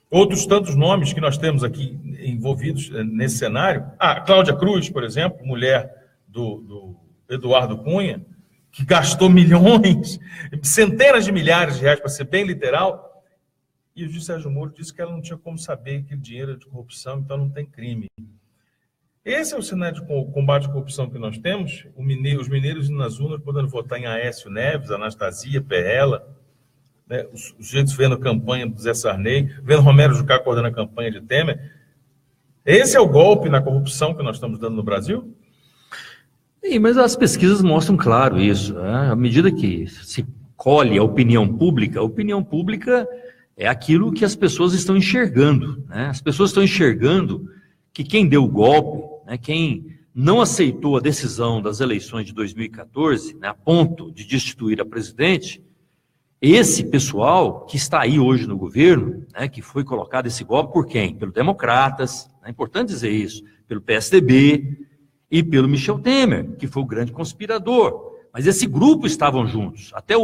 outros tantos nomes que nós temos aqui envolvidos nesse cenário. A Cláudia Cruz, por exemplo, mulher do Eduardo Cunha, que gastou milhões, centenas de milhares de reais, para ser bem literal, e o juiz Sérgio Moro disse que ela não tinha como saber que o dinheiro era de corrupção, então não tem crime. Esse é o cenário de combate à corrupção que nós temos, os mineiros indo nas urnas podendo votar em Aécio Neves, Anastasia, Perrella, né, os sujeitos vendo a campanha do Zé Sarney, vendo Romero Jucá coordenando a campanha de Temer. Esse é o golpe na corrupção que nós estamos dando no Brasil? Sim, mas as pesquisas mostram claro isso, né? À medida que se colhe a opinião pública é aquilo que as pessoas estão enxergando, né? As pessoas estão enxergando que quem deu o golpe, né, quem não aceitou a decisão das eleições de 2014, né, a ponto de destituir a presidente, esse pessoal que está aí hoje no governo, né, que foi colocado esse golpe por quem? Pelo Democratas, é importante dizer isso, pelo PSDB e pelo Michel Temer, que foi o grande conspirador. Mas esse grupo estavam juntos. Até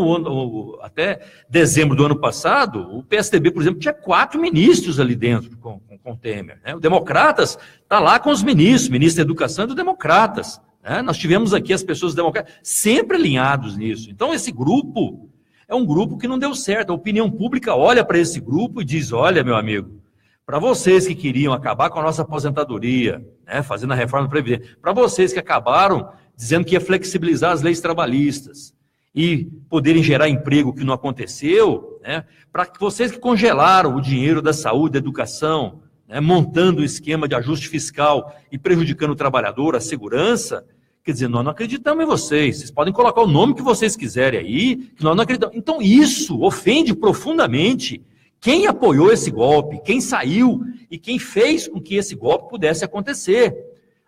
dezembro do ano passado, o PSDB, por exemplo, tinha 4 ministros ali dentro com Temer. Né? O Democratas está lá com os ministros, ministro da Educação e dos Democratas. Né? Nós tivemos aqui as pessoas democratas sempre alinhados nisso. Então, esse grupo é um grupo que não deu certo. A opinião pública olha para esse grupo e diz, olha, meu amigo, para vocês que queriam acabar com a nossa aposentadoria, né, fazendo a reforma da Previdência, para vocês que acabaram dizendo que ia flexibilizar as leis trabalhistas e poderem gerar emprego que não aconteceu, né, para vocês que congelaram o dinheiro da saúde, da educação, né, montando o esquema de ajuste fiscal e prejudicando o trabalhador, a segurança, quer dizer, nós não acreditamos em vocês podem colocar o nome que vocês quiserem aí, que nós não acreditamos. Então isso ofende profundamente quem apoiou esse golpe, quem saiu e quem fez com que esse golpe pudesse acontecer.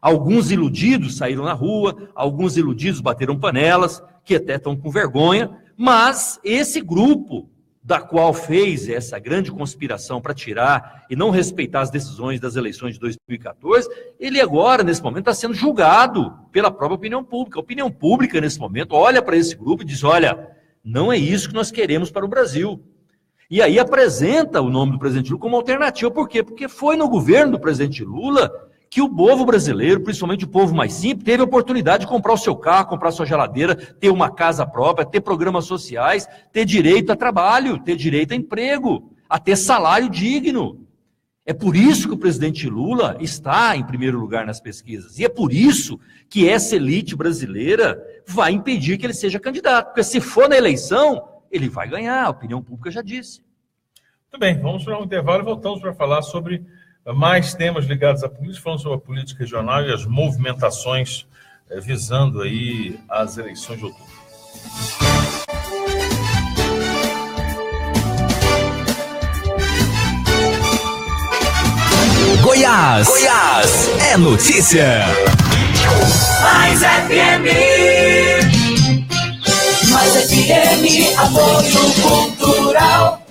Alguns iludidos saíram na rua, alguns iludidos bateram panelas, que até estão com vergonha, mas esse grupo da qual fez essa grande conspiração para tirar e não respeitar as decisões das eleições de 2014, ele agora, nesse momento, está sendo julgado pela própria opinião pública. A opinião pública, nesse momento, olha para esse grupo e diz, olha, não é isso que nós queremos para o Brasil. E aí apresenta o nome do presidente Lula como alternativa. Por quê? Porque foi no governo do presidente Lula que o povo brasileiro, principalmente o povo mais simples, teve a oportunidade de comprar o seu carro, comprar a sua geladeira, ter uma casa própria, ter programas sociais, ter direito a trabalho, ter direito a emprego, a ter salário digno. É por isso que o presidente Lula está em primeiro lugar nas pesquisas. E é por isso que essa elite brasileira vai impedir que ele seja candidato. Porque se for na eleição, ele vai ganhar, a opinião pública já disse. Muito bem, vamos para um intervalo e voltamos para falar sobre mais temas ligados à política, falando sobre a política regional e as movimentações visando aí as eleições de outubro. Goiás é notícia. Mais FM, apoio cultural.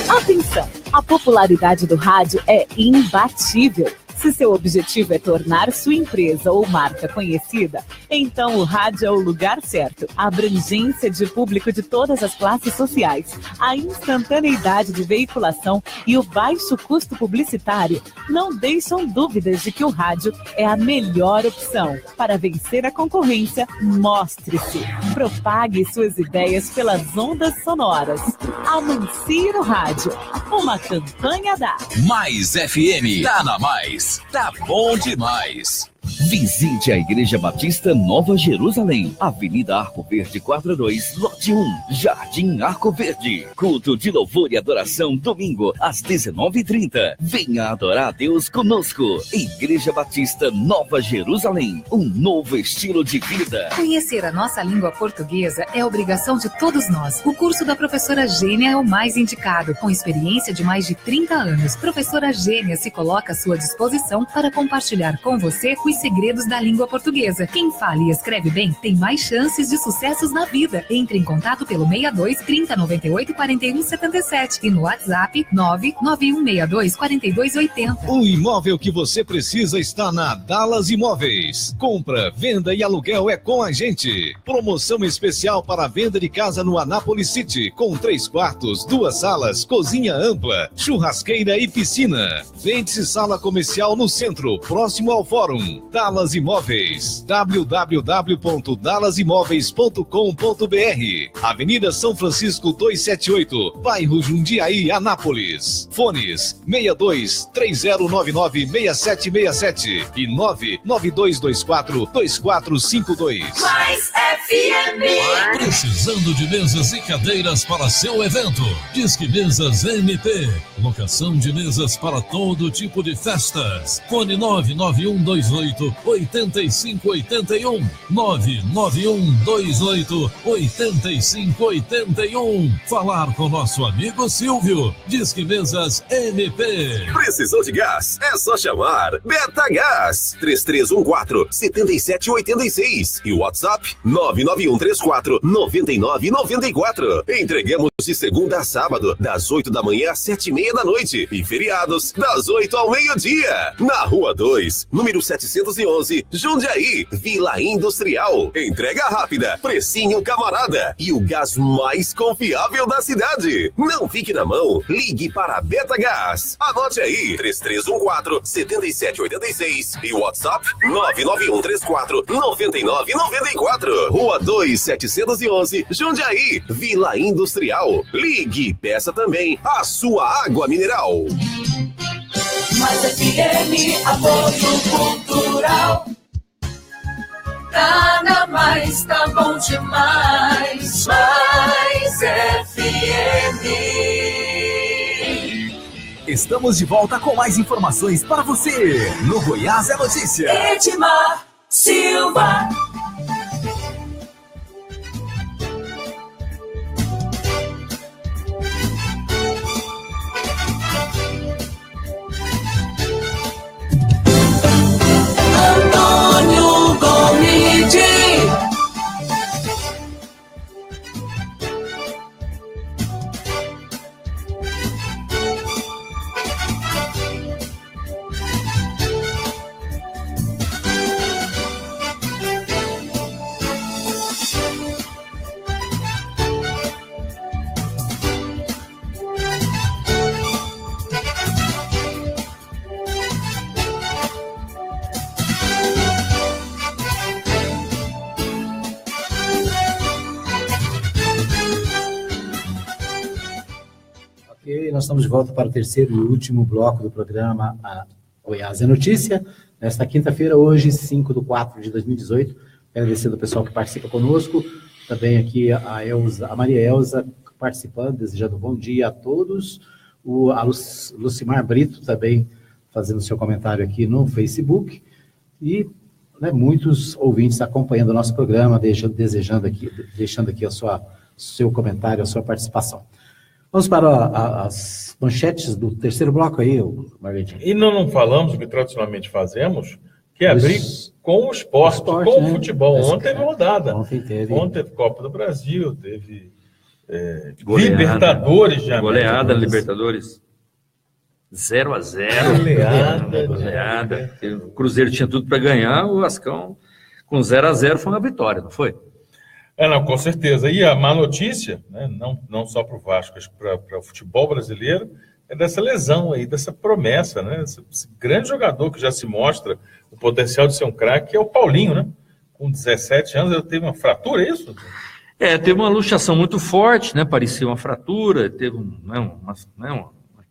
Atenção! A popularidade do rádio é imbatível. Se seu objetivo é tornar sua empresa ou marca conhecida, então o rádio é o lugar certo. A abrangência de público de todas as classes sociais, a instantaneidade de veiculação e o baixo custo publicitário não deixam dúvidas de que o rádio é a melhor opção. Para vencer a concorrência, mostre-se. Propague suas ideias pelas ondas sonoras. Anuncie no rádio. Uma campanha da Mais FM. Tá na Mais. Tá bom demais. Visite a Igreja Batista Nova Jerusalém, Avenida Arco Verde 42, lote 1, Jardim Arco Verde. Culto de louvor e adoração, domingo, às 19h30. Venha adorar a Deus conosco. Igreja Batista Nova Jerusalém, um novo estilo de vida. Conhecer a nossa língua portuguesa é obrigação de todos nós. O curso da professora Gênia é o mais indicado. Com experiência de mais de 30 anos, professora Gênia se coloca à sua disposição para compartilhar com você os segredos da língua portuguesa. Quem fala e escreve bem tem mais chances de sucessos na vida. Entre em contato pelo 62 30 98 41 77 e no WhatsApp 99162 42 80. O imóvel que você precisa está na Dallas Imóveis. Compra, venda e aluguel é com a gente. Promoção especial para venda de casa no Anápolis City, com 3 quartos, 2 salas, cozinha ampla, churrasqueira e piscina. Vende-se sala comercial no centro, próximo ao fórum. Dallas Imóveis, www.dallasimóveis.com.br. Avenida São Francisco 278, bairro Jundiaí, Anápolis. Fones 62 3099 6767 e 99224 2452. Mais FM. Precisando de mesas e cadeiras para seu evento? Disque Mesas MP. Locação de mesas para todo tipo de festas. Fone 99128 8581, 991288581. Falar com nosso amigo Silvio. Disque Mesas MP. Precisou de gás? É só chamar Betagás 3314-7786 e o WhatsApp 99134-9994. Entregamos de segunda a sábado, das 8 da manhã às 7:30 da noite e feriados das 8 ao meio-dia. Na Rua 2, número 711, Jundiaí, Vila Industrial. Entrega rápida, precinho camarada e o gás mais confiável da cidade. Não fique na mão, ligue para a Betagás. Anote aí, 3314-7786 e o WhatsApp 99134-9994. Rua 2, 711, Jundiaí, Vila Industrial. Ligue, peça também a sua água mineral. Mais FM, apoio cultural. Nada mais tá bom demais. Mais FM. Estamos de volta com mais informações para você no Goiás é Notícia. Edmar Silva. Antônio Gomide. Nós estamos de volta para o terceiro e último bloco do programa Goiás é Notícia. Nesta quinta-feira, hoje, 5/4/2018. Agradecendo o pessoal que participa conosco. Também aqui a Maria Elza participando, desejando bom dia a todos. A Lucimar Brito também fazendo seu comentário aqui no Facebook. E muitos ouvintes acompanhando o nosso programa, deixando aqui seu comentário, a sua participação. Vamos para as manchetes do terceiro bloco aí, Margarida. E não falamos o que tradicionalmente fazemos, que é abrir com o esporte, com o futebol. Ontem teve rodada. Ontem teve Copa do Brasil, teve Libertadores de América. Goleada, Libertadores. 0-0. Goleada. O Cruzeiro tinha tudo para ganhar, o Vascão com 0-0 foi uma vitória, não foi? Não, com certeza. E a má notícia, né, não só para o Vasco, mas para o futebol brasileiro, é dessa lesão aí, dessa promessa, né? Esse grande jogador que já se mostra o potencial de ser um craque, é o Paulinho, né? Com 17 anos, ele teve uma fratura, é isso? Teve uma luxação muito forte, né? Parecia uma fratura, teve uma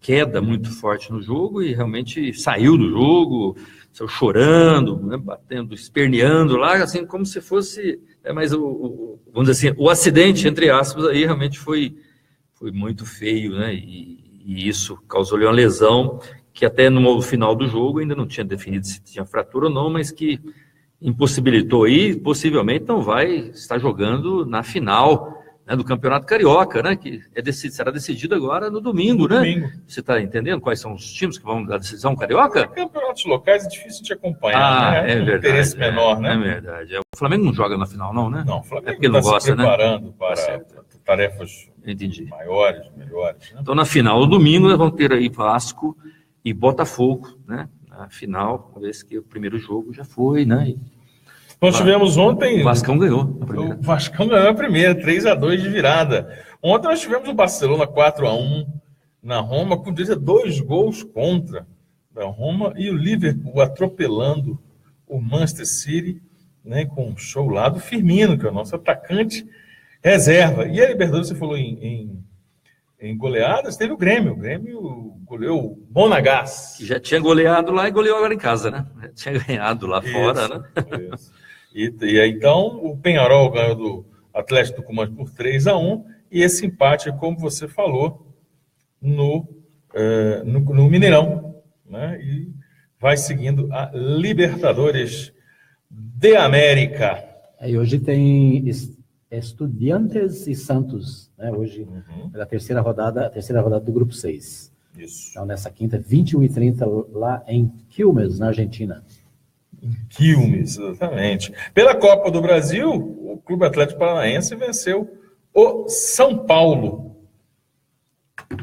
queda muito forte no jogo e realmente saiu do jogo, saiu chorando, né? Batendo, esperneando lá, assim, como se fosse... mas vamos dizer assim, o acidente, entre aspas, aí realmente foi muito feio, né? E isso causou-lhe uma lesão que até no final do jogo ainda não tinha definido se tinha fratura ou não, mas que impossibilitou aí, possivelmente não vai estar jogando na final, né, do Campeonato Carioca, né? Que será decidido agora no domingo, né? Você está entendendo quais são os times que vão dar decisão carioca? Campeonatos locais é difícil de acompanhar, né? É verdade. Interesse menor, né? É verdade. O Flamengo não joga na final, não, né? Não, o Flamengo porque não gosta, se preparando para tarefas maiores, melhores. Né? Então, na final, no domingo, nós vamos ter aí Vasco e Botafogo, né? Na final, uma vez que o primeiro jogo já foi, né? Nós tivemos ontem... O Vascão ganhou O Vascão ganhou a primeira, 3-2 de virada. Ontem nós tivemos o Barcelona 4-1 na Roma, com 2 gols contra da Roma, e o Liverpool atropelando o Manchester City, né, com um show lá do Firmino, que é o nosso atacante reserva. E a Libertadores, você falou em goleadas, teve o Grêmio. O Grêmio goleou o Bonagás. Que já tinha goleado lá e goleou agora em casa, né? Já tinha ganhado lá fora, né? Isso. E aí, então, o Peñarol ganhou do Atlético Tucumã por 3-1, e esse empate, como você falou, no Mineirão, né? E vai seguindo a Libertadores de América. E hoje tem Estudiantes e Santos, né? Hoje, pela terceira rodada do Grupo 6. Isso. Então, nessa quinta, 21h30, lá em Quilmes, na Argentina. Em Quilmes, exatamente. Pela Copa do Brasil, o Clube Atlético Paranaense venceu o São Paulo.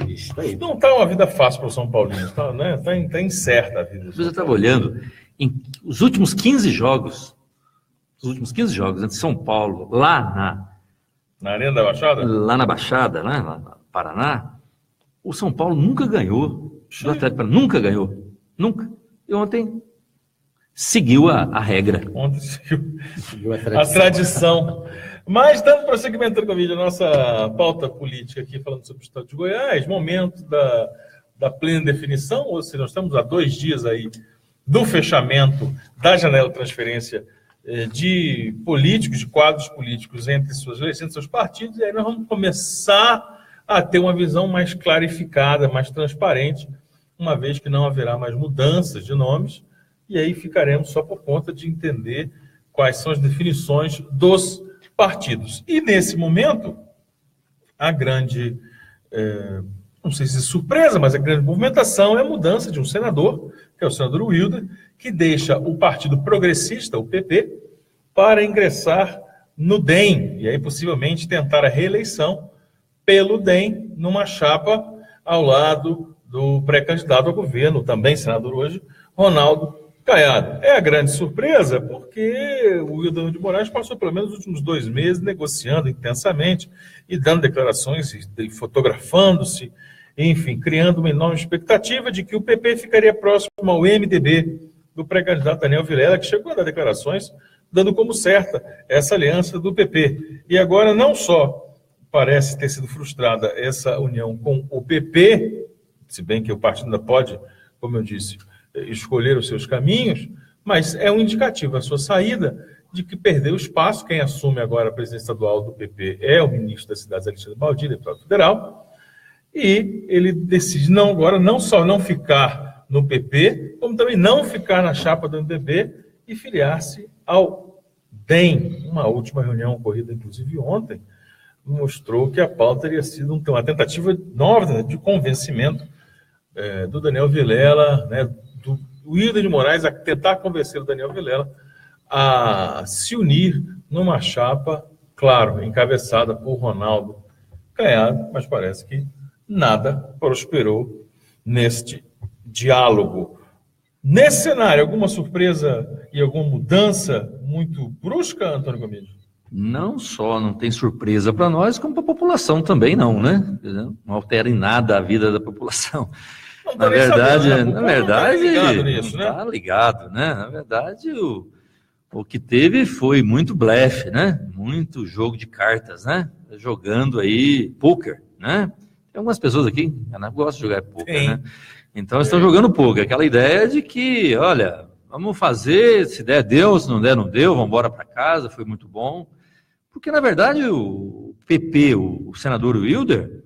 Isso aí. Não está uma vida fácil para o São Paulino, né? Tá incerta a vida. Eu estava olhando, os últimos 15 jogos entre São Paulo, lá na Arena da Baixada? Lá na Baixada, né? Lá no Paraná, o São Paulo nunca ganhou. Do Atlético, nunca ganhou. Nunca. E ontem seguiu a regra. Ontem seguiu a tradição. Mas, dando prosseguimento com a nossa pauta política aqui, falando sobre o Estado de Goiás, momento da plena definição, ou seja, nós estamos há 2 dias aí do fechamento da janela de transferência de políticos, de quadros políticos entre seus partidos, e aí nós vamos começar a ter uma visão mais clarificada, mais transparente, uma vez que não haverá mais mudanças de nomes, e aí ficaremos só por conta de entender quais são as definições dos partidos. E nesse momento, a grande, não sei se surpresa, mas a grande movimentação é a mudança de um senador, que é o senador Wilder, que deixa o Partido Progressista, o PP, para ingressar no DEM, e aí possivelmente tentar a reeleição pelo DEM, numa chapa ao lado do pré-candidato ao governo, também senador hoje, Ronaldo Caiado. É a grande surpresa, porque o Wilder de Moraes passou pelo menos os últimos 2 meses negociando intensamente e dando declarações e fotografando-se, enfim, criando uma enorme expectativa de que o PP ficaria próximo ao MDB do pré-candidato Daniel Vilela, que chegou a dar declarações dando como certa essa aliança do PP. E agora não só parece ter sido frustrada essa união com o PP, se bem que o partido ainda pode, como eu disse, escolher os seus caminhos, mas é um indicativo a sua saída de que perdeu espaço. Quem assume agora a presidência estadual do PP é o ministro das Cidades, Alexandre Baldi, deputado federal, e ele decide agora não só não ficar no PP, como também não ficar na chapa do MDB e filiar-se ao DEM. Uma última reunião ocorrida, inclusive, ontem, mostrou que a pauta teria sido uma tentativa nova de convencimento do Daniel Vilela, né, do Wilder de Moraes, a tentar convencer o Daniel Vilela a se unir numa chapa, claro, encabeçada por Ronaldo Caiado, mas parece que nada prosperou neste diálogo. Nesse cenário, alguma surpresa e alguma mudança muito brusca, Antônio Gomide? Não só não tem surpresa para nós, como para a população também não, né? Não altera em nada a vida da população. Na verdade, está ligado, né? Na verdade, o que teve foi muito blefe, né? Muito jogo de cartas, né? Jogando aí pôquer, né? Tem algumas pessoas aqui que não gostam de jogar pôquer, né? Então, estão jogando pôquer. Aquela ideia de que, olha, vamos fazer, se der, deu, se não der, não deu, vamos embora para casa, foi muito bom. Porque, na verdade, o PP, o senador Wilder,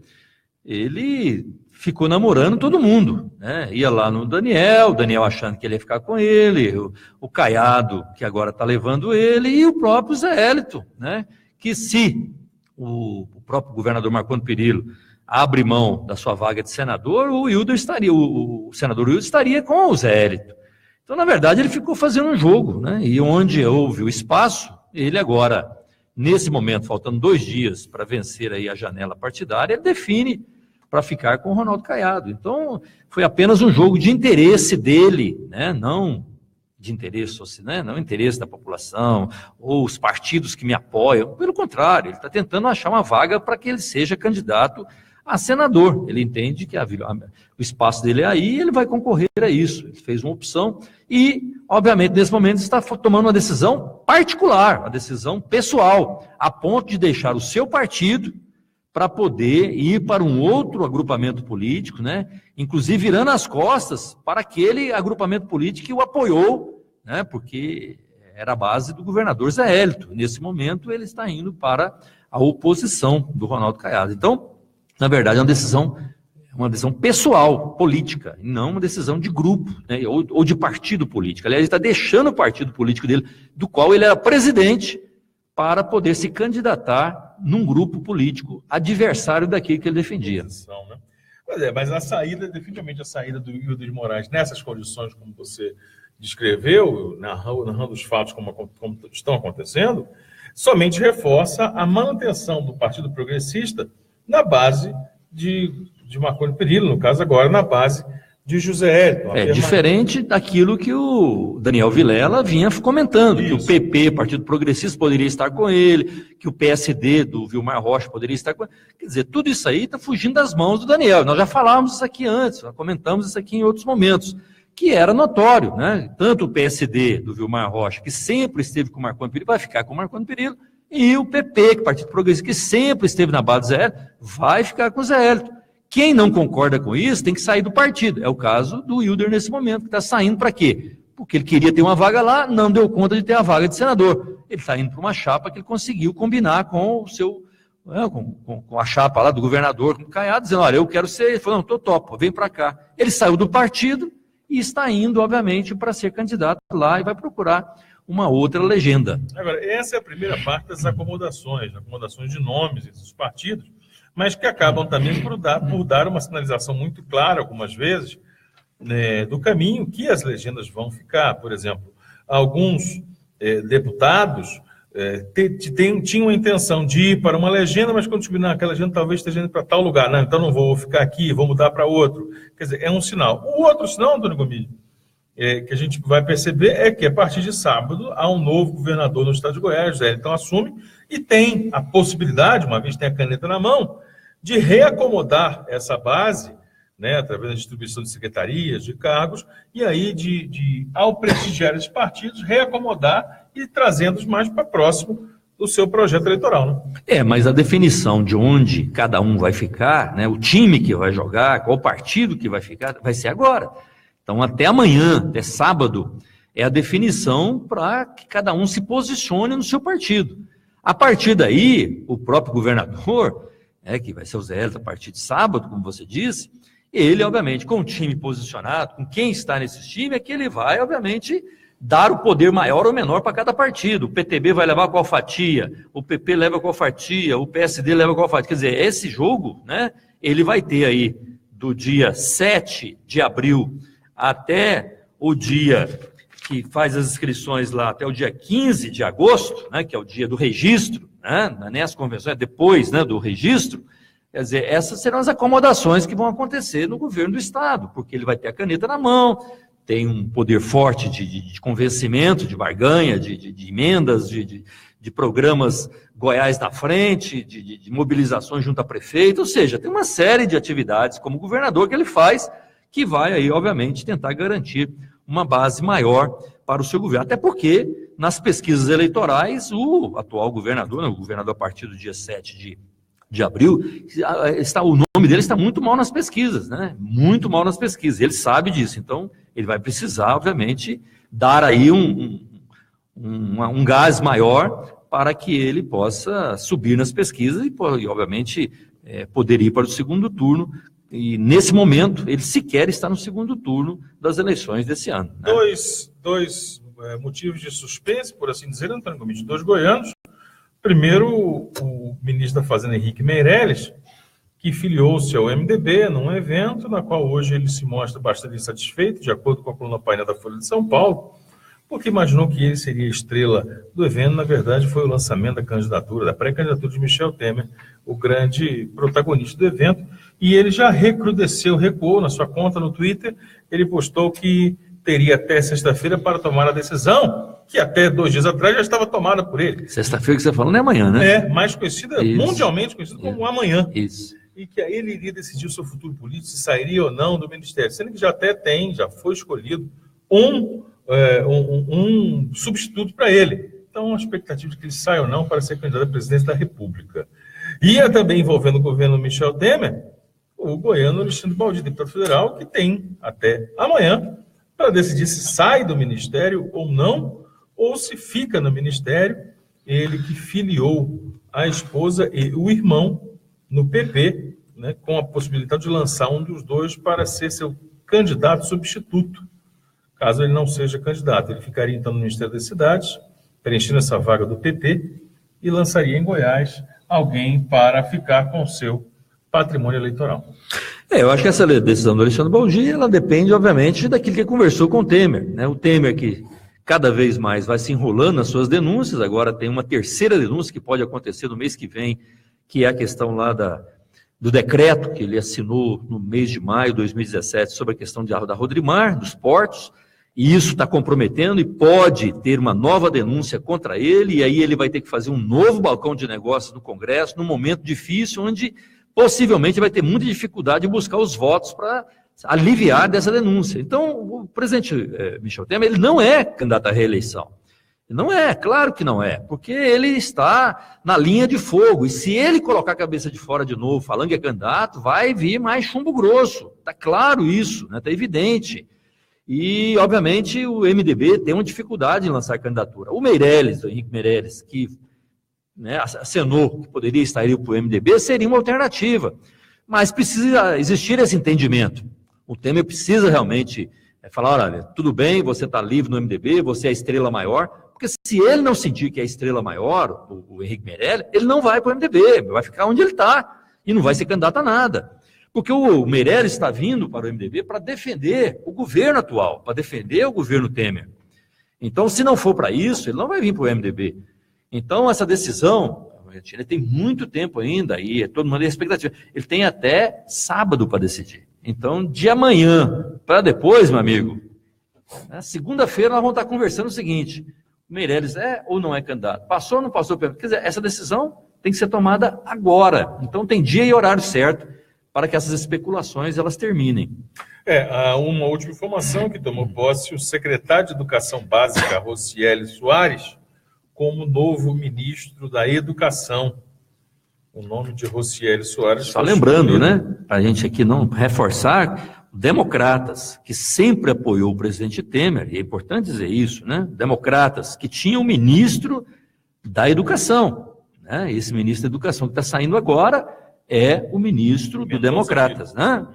ele ficou namorando todo mundo, né? Ia lá no Daniel achando que ele ia ficar com ele, o Caiado, que agora está levando ele, e o próprio Zé Hélito, né? Que se o próprio governador Marconi Perillo abre mão da sua vaga de senador, o senador Wilder estaria com o Zé Hélito. Então, na verdade, ele ficou fazendo um jogo, né? E onde houve o espaço, ele agora, nesse momento, faltando 2 dias para vencer aí a janela partidária, ele define para ficar com o Ronaldo Caiado. Então, foi apenas um jogo de interesse dele, né? Não de interesse, né? Não interesse da população, ou os partidos que me apoiam. Pelo contrário, ele está tentando achar uma vaga para que ele seja candidato a senador. Ele entende que o espaço dele é aí e ele vai concorrer a isso. Ele fez uma opção e, obviamente, nesse momento está tomando uma decisão particular, uma decisão pessoal, a ponto de deixar o seu partido para poder ir para um outro agrupamento político, né? Inclusive virando as costas para aquele agrupamento político que o apoiou, né? Porque era a base do governador Zé Hélito. Nesse momento, ele está indo para a oposição do Ronaldo Caiado. Então, na verdade, é uma decisão É uma decisão pessoal, política, e não uma decisão de grupo, né, ou de partido político. Aliás, ele está deixando o partido político dele, do qual ele era presidente, para poder se candidatar num grupo político adversário daquele que ele defendia. Pois é, mas a saída, definitivamente a saída do Hilder de Moraes nessas condições como você descreveu, narrando os fatos como estão acontecendo, somente reforça a manutenção do Partido Progressista na base de Marconi Perillo, no caso agora na base de José Hélito. É diferente daquilo que o Daniel Vilela vinha comentando, que o PP, Partido Progressista, poderia estar com ele, que o PSD do Vilmar Rocha poderia estar com ele. Quer dizer, tudo isso aí está fugindo das mãos do Daniel. Nós já falávamos isso aqui antes, já comentamos isso aqui em outros momentos, que era notório, né? Tanto o PSD do Vilmar Rocha, que sempre esteve com o Marconi Perillo, vai ficar com o Marconi Perillo, e o PP, que é o Partido Progressista, que sempre esteve na base do Zé Hélito, vai ficar com o Zé Hélito. Quem não concorda com isso tem que sair do partido. É o caso do Hilder nesse momento, que está saindo para quê? Porque ele queria ter uma vaga lá, não deu conta de ter a vaga de senador. Ele está indo para uma chapa que ele conseguiu combinar com o seu, com a chapa lá do governador, com o Caiado, dizendo, olha, eu quero ser. Ele falou, não, estou topo, vem para cá. Ele saiu do partido e está indo, obviamente, para ser candidato lá e vai procurar uma outra legenda. Agora, essa é a primeira parte das acomodações de nomes entre os partidos, mas que acabam também por dar uma sinalização muito clara, algumas vezes, né, do caminho que as legendas vão ficar. Por exemplo, alguns deputados tinham a intenção de ir para uma legenda, mas quando descobriram aquela legenda talvez esteja indo para tal lugar. Não, então não vou ficar aqui, vou mudar para outro. Quer dizer, é um sinal. O outro sinal, Antônio Gomide, que a gente vai perceber é que a partir de sábado há um novo governador no estado de Goiás, José Hélito assume, e tem a possibilidade, uma vez tem a caneta na mão, de reacomodar essa base, né, através da distribuição de secretarias, de cargos, e aí ao prestigiar esses partidos, reacomodar e trazê-los mais para próximo do seu projeto eleitoral. Né? Mas a definição de onde cada um vai ficar, né, o time que vai jogar, qual partido que vai ficar, vai ser agora. Então, até amanhã, até sábado, é a definição para que cada um se posicione no seu partido. A partir daí, o próprio governador, que vai ser o Zé Hélito a partir de sábado, como você disse, ele, obviamente, com o time posicionado, com quem está nesse time, é que ele vai, obviamente, dar o poder maior ou menor para cada partido. O PTB vai levar qual fatia, o PP leva qual fatia, o PSD leva qual fatia. Quer dizer, esse jogo, né, ele vai ter aí, do dia 7 de abril até o dia que faz as inscrições lá, até o dia 15 de agosto, né, que é o dia do registro, né, nessas convenções, depois, né, do registro, quer dizer, essas serão as acomodações que vão acontecer no governo do Estado, porque ele vai ter a caneta na mão, tem um poder forte de convencimento, de barganha, de emendas, de programas Goiás na frente, de mobilizações junto a prefeito, ou seja, tem uma série de atividades como governador que ele faz, que vai aí, obviamente, tentar garantir uma base maior para o seu governo. Até porque, nas pesquisas eleitorais, o atual governador, o governador a partir do dia 7 de abril, o nome dele está muito mal nas pesquisas, né? Muito mal nas pesquisas. Ele sabe disso, então ele vai precisar, obviamente, dar aí um gás maior para que ele possa subir nas pesquisas e obviamente, poder ir para o segundo turno. E, nesse momento, ele sequer está no segundo turno das eleições desse ano. Né? Dois motivos de suspense, por assim dizer, Antônio Gomide, 2 goianos. Primeiro, o ministro da Fazenda, Henrique Meirelles, que filiou-se ao MDB num evento na qual hoje ele se mostra bastante insatisfeito, de acordo com a coluna painel da Folha de São Paulo, porque imaginou que ele seria a estrela do evento. Na verdade, foi o lançamento da candidatura, da pré-candidatura de Michel Temer, o grande protagonista do evento, e ele já recuou na sua conta no Twitter. Ele postou que teria até sexta-feira para tomar a decisão, que até 2 dias atrás já estava tomada por ele. Sexta-feira que você falou não é amanhã, né? Mais conhecida, mundialmente conhecida como amanhã. Isso. E que aí ele iria decidir o seu futuro político, se sairia ou não do ministério, sendo que já foi escolhido um substituto para ele. Então, a expectativa de que ele saia ou não para ser candidato à presidência da República. Ia também envolvendo o governo Michel Temer, o goiano Alexandre Baldi, deputado federal, que tem até amanhã para decidir se sai do ministério ou não, ou se fica no ministério, ele que filiou a esposa e o irmão no PP, né, com a possibilidade de lançar um dos dois para ser seu candidato substituto, caso ele não seja candidato. Ele ficaria, então, no Ministério das Cidades, preenchendo essa vaga do PT, e lançaria em Goiás alguém para ficar com o seu patrimônio eleitoral. Eu acho que essa decisão do Alexandre Baldi, ela depende, obviamente, daquilo que conversou com o Temer, né? O Temer que cada vez mais vai se enrolando nas suas denúncias, agora tem uma terceira denúncia que pode acontecer no mês que vem, que é a questão lá do decreto que ele assinou no mês de maio de 2017 sobre a questão da Rodrimar, dos portos, e isso está comprometendo e pode ter uma nova denúncia contra ele, e aí ele vai ter que fazer um novo balcão de negócios no Congresso, num momento difícil, onde possivelmente vai ter muita dificuldade de buscar os votos para aliviar dessa denúncia. Então, o presidente Michel Temer, ele não é candidato à reeleição. Não é, claro que não é, porque ele está na linha de fogo, e se ele colocar a cabeça de fora de novo, falando que é candidato, vai vir mais chumbo grosso. Está claro isso, está evidente. E, obviamente, o MDB tem uma dificuldade em lançar candidatura. O Meirelles, o Henrique Meirelles, que acenou que poderia estar aí para o MDB, seria uma alternativa. Mas precisa existir esse entendimento. O Temer precisa realmente falar, olha, tudo bem, você está livre no MDB, você é a estrela maior, porque se ele não sentir que é a estrela maior, o Henrique Meirelles, ele não vai para o MDB, vai ficar onde ele está e não vai ser candidato a nada. Porque o Meirelles está vindo para o MDB para defender o governo atual, para defender o governo Temer. Então, se não for para isso, ele não vai vir para o MDB. Então, essa decisão, ele tem muito tempo ainda, e todo mundo tem expectativa. Ele tem até sábado para decidir. Então, de amanhã para depois, meu amigo, segunda-feira nós vamos estar conversando o seguinte, o Meirelles é ou não é candidato? Passou ou não passou? Quer dizer, essa decisão tem que ser tomada agora. Então, tem dia e horário certo para que essas especulações elas terminem. Uma última informação que tomou posse o secretário de Educação Básica, Rocieli Soares, como novo ministro da Educação. O nome de Rocieli Soares... Só lembrando, né, para a gente aqui não reforçar, Democratas, que sempre apoiou o presidente Temer, e é importante dizer isso, né, Democratas, que tinha um ministro da Educação, né, esse ministro da Educação que está saindo agora é o ministro do Democratas, né?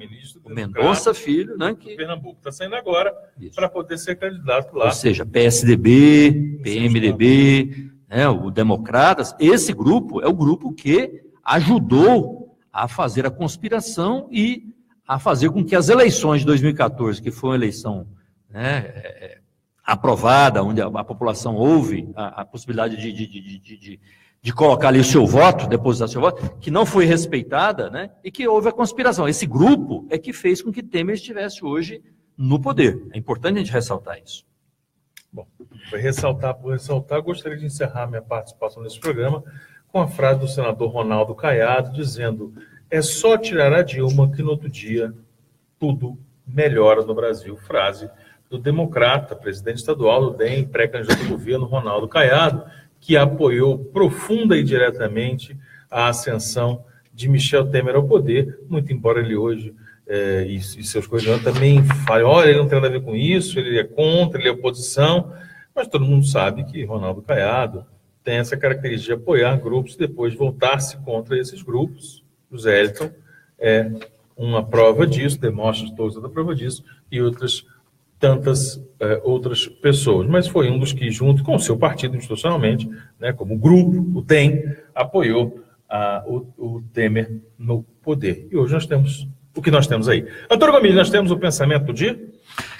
O Mendonça Filho, né? Que Pernambuco está saindo agora para poder ser candidato lá. Ou seja, PSDB, PMDB, né, o Democratas, esse grupo é o grupo que ajudou a fazer a conspiração e a fazer com que as eleições de 2014, que foi uma eleição, né, aprovada, onde a população houve a possibilidade de colocar ali o seu voto, depositar seu voto, que não foi respeitada, né, e que houve a conspiração. Esse grupo é que fez com que Temer estivesse hoje no poder. É importante a gente ressaltar isso. Bom, para ressaltar por ressaltar, gostaria de encerrar minha participação nesse programa com a frase do senador Ronaldo Caiado, dizendo: é só tirar a Dilma que no outro dia tudo melhora no Brasil. Frase do democrata, presidente estadual do DEM, pré-candidato do governo, Ronaldo Caiado, que apoiou profunda e diretamente a ascensão de Michel Temer ao poder, muito embora ele hoje e seus coordenadores também falem, olha, ele não tem nada a ver com isso, ele é contra, ele é oposição, mas todo mundo sabe que Ronaldo Caiado tem essa característica de apoiar grupos e depois voltar-se contra esses grupos. O Zé Elton é uma prova disso, demonstra todos a prova disso, e tantas outras pessoas, mas foi um dos que, junto com o seu partido institucionalmente, né, como grupo, o DEM, apoiou o Temer no poder. E hoje nós temos o que nós temos aí. Antônio Gomes, nós temos o pensamento do dia?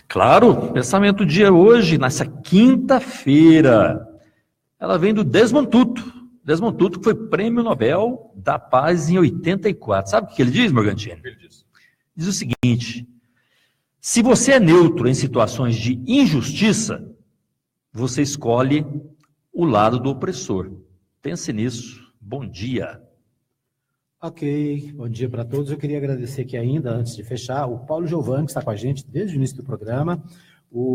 Claro, pensamento do dia hoje, nessa quinta-feira. Ela vem do Desmond Tutu. Desmond Tutu, que foi Prêmio Nobel da Paz em 84. Sabe o que ele diz, Morgantini? Ele diz. Diz o seguinte: se você é neutro em situações de injustiça, você escolhe o lado do opressor. Pense nisso. Bom dia. Ok, bom dia para todos. Eu queria agradecer aqui ainda, antes de fechar, o Paulo Giovanni, que está com a gente desde o início do programa,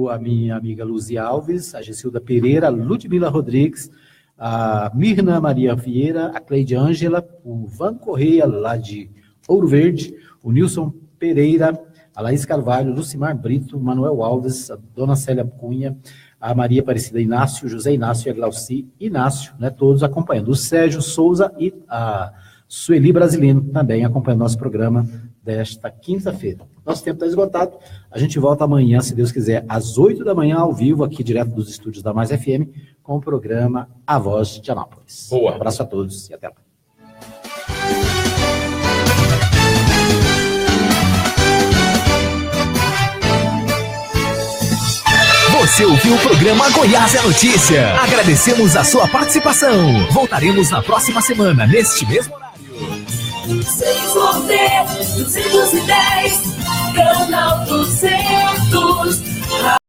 a minha amiga Luzia Alves, a Gessilda Pereira, a Ludmila Rodrigues, a Mirna Maria Vieira, a Cleide Ângela, o Van Correia, lá de Ouro Verde, o Nilson Pereira, a Laís Carvalho, Lucimar Brito, Manuel Alves, a Dona Célia Cunha, a Maria Aparecida Inácio, José Inácio e a Glauci Inácio, né, todos acompanhando. O Sérgio Souza e a Sueli Brasilino, também acompanhando nosso programa desta quinta-feira. Nosso tempo está esgotado. A gente volta amanhã, se Deus quiser, às 8 da manhã, ao vivo, aqui direto dos estúdios da Mais FM, com o programa A Voz de Anápolis. Boa. Um abraço a todos e até lá. Você ouviu o programa Goiás é Notícia. Agradecemos a sua participação. Voltaremos na próxima semana, neste mesmo horário. 6 210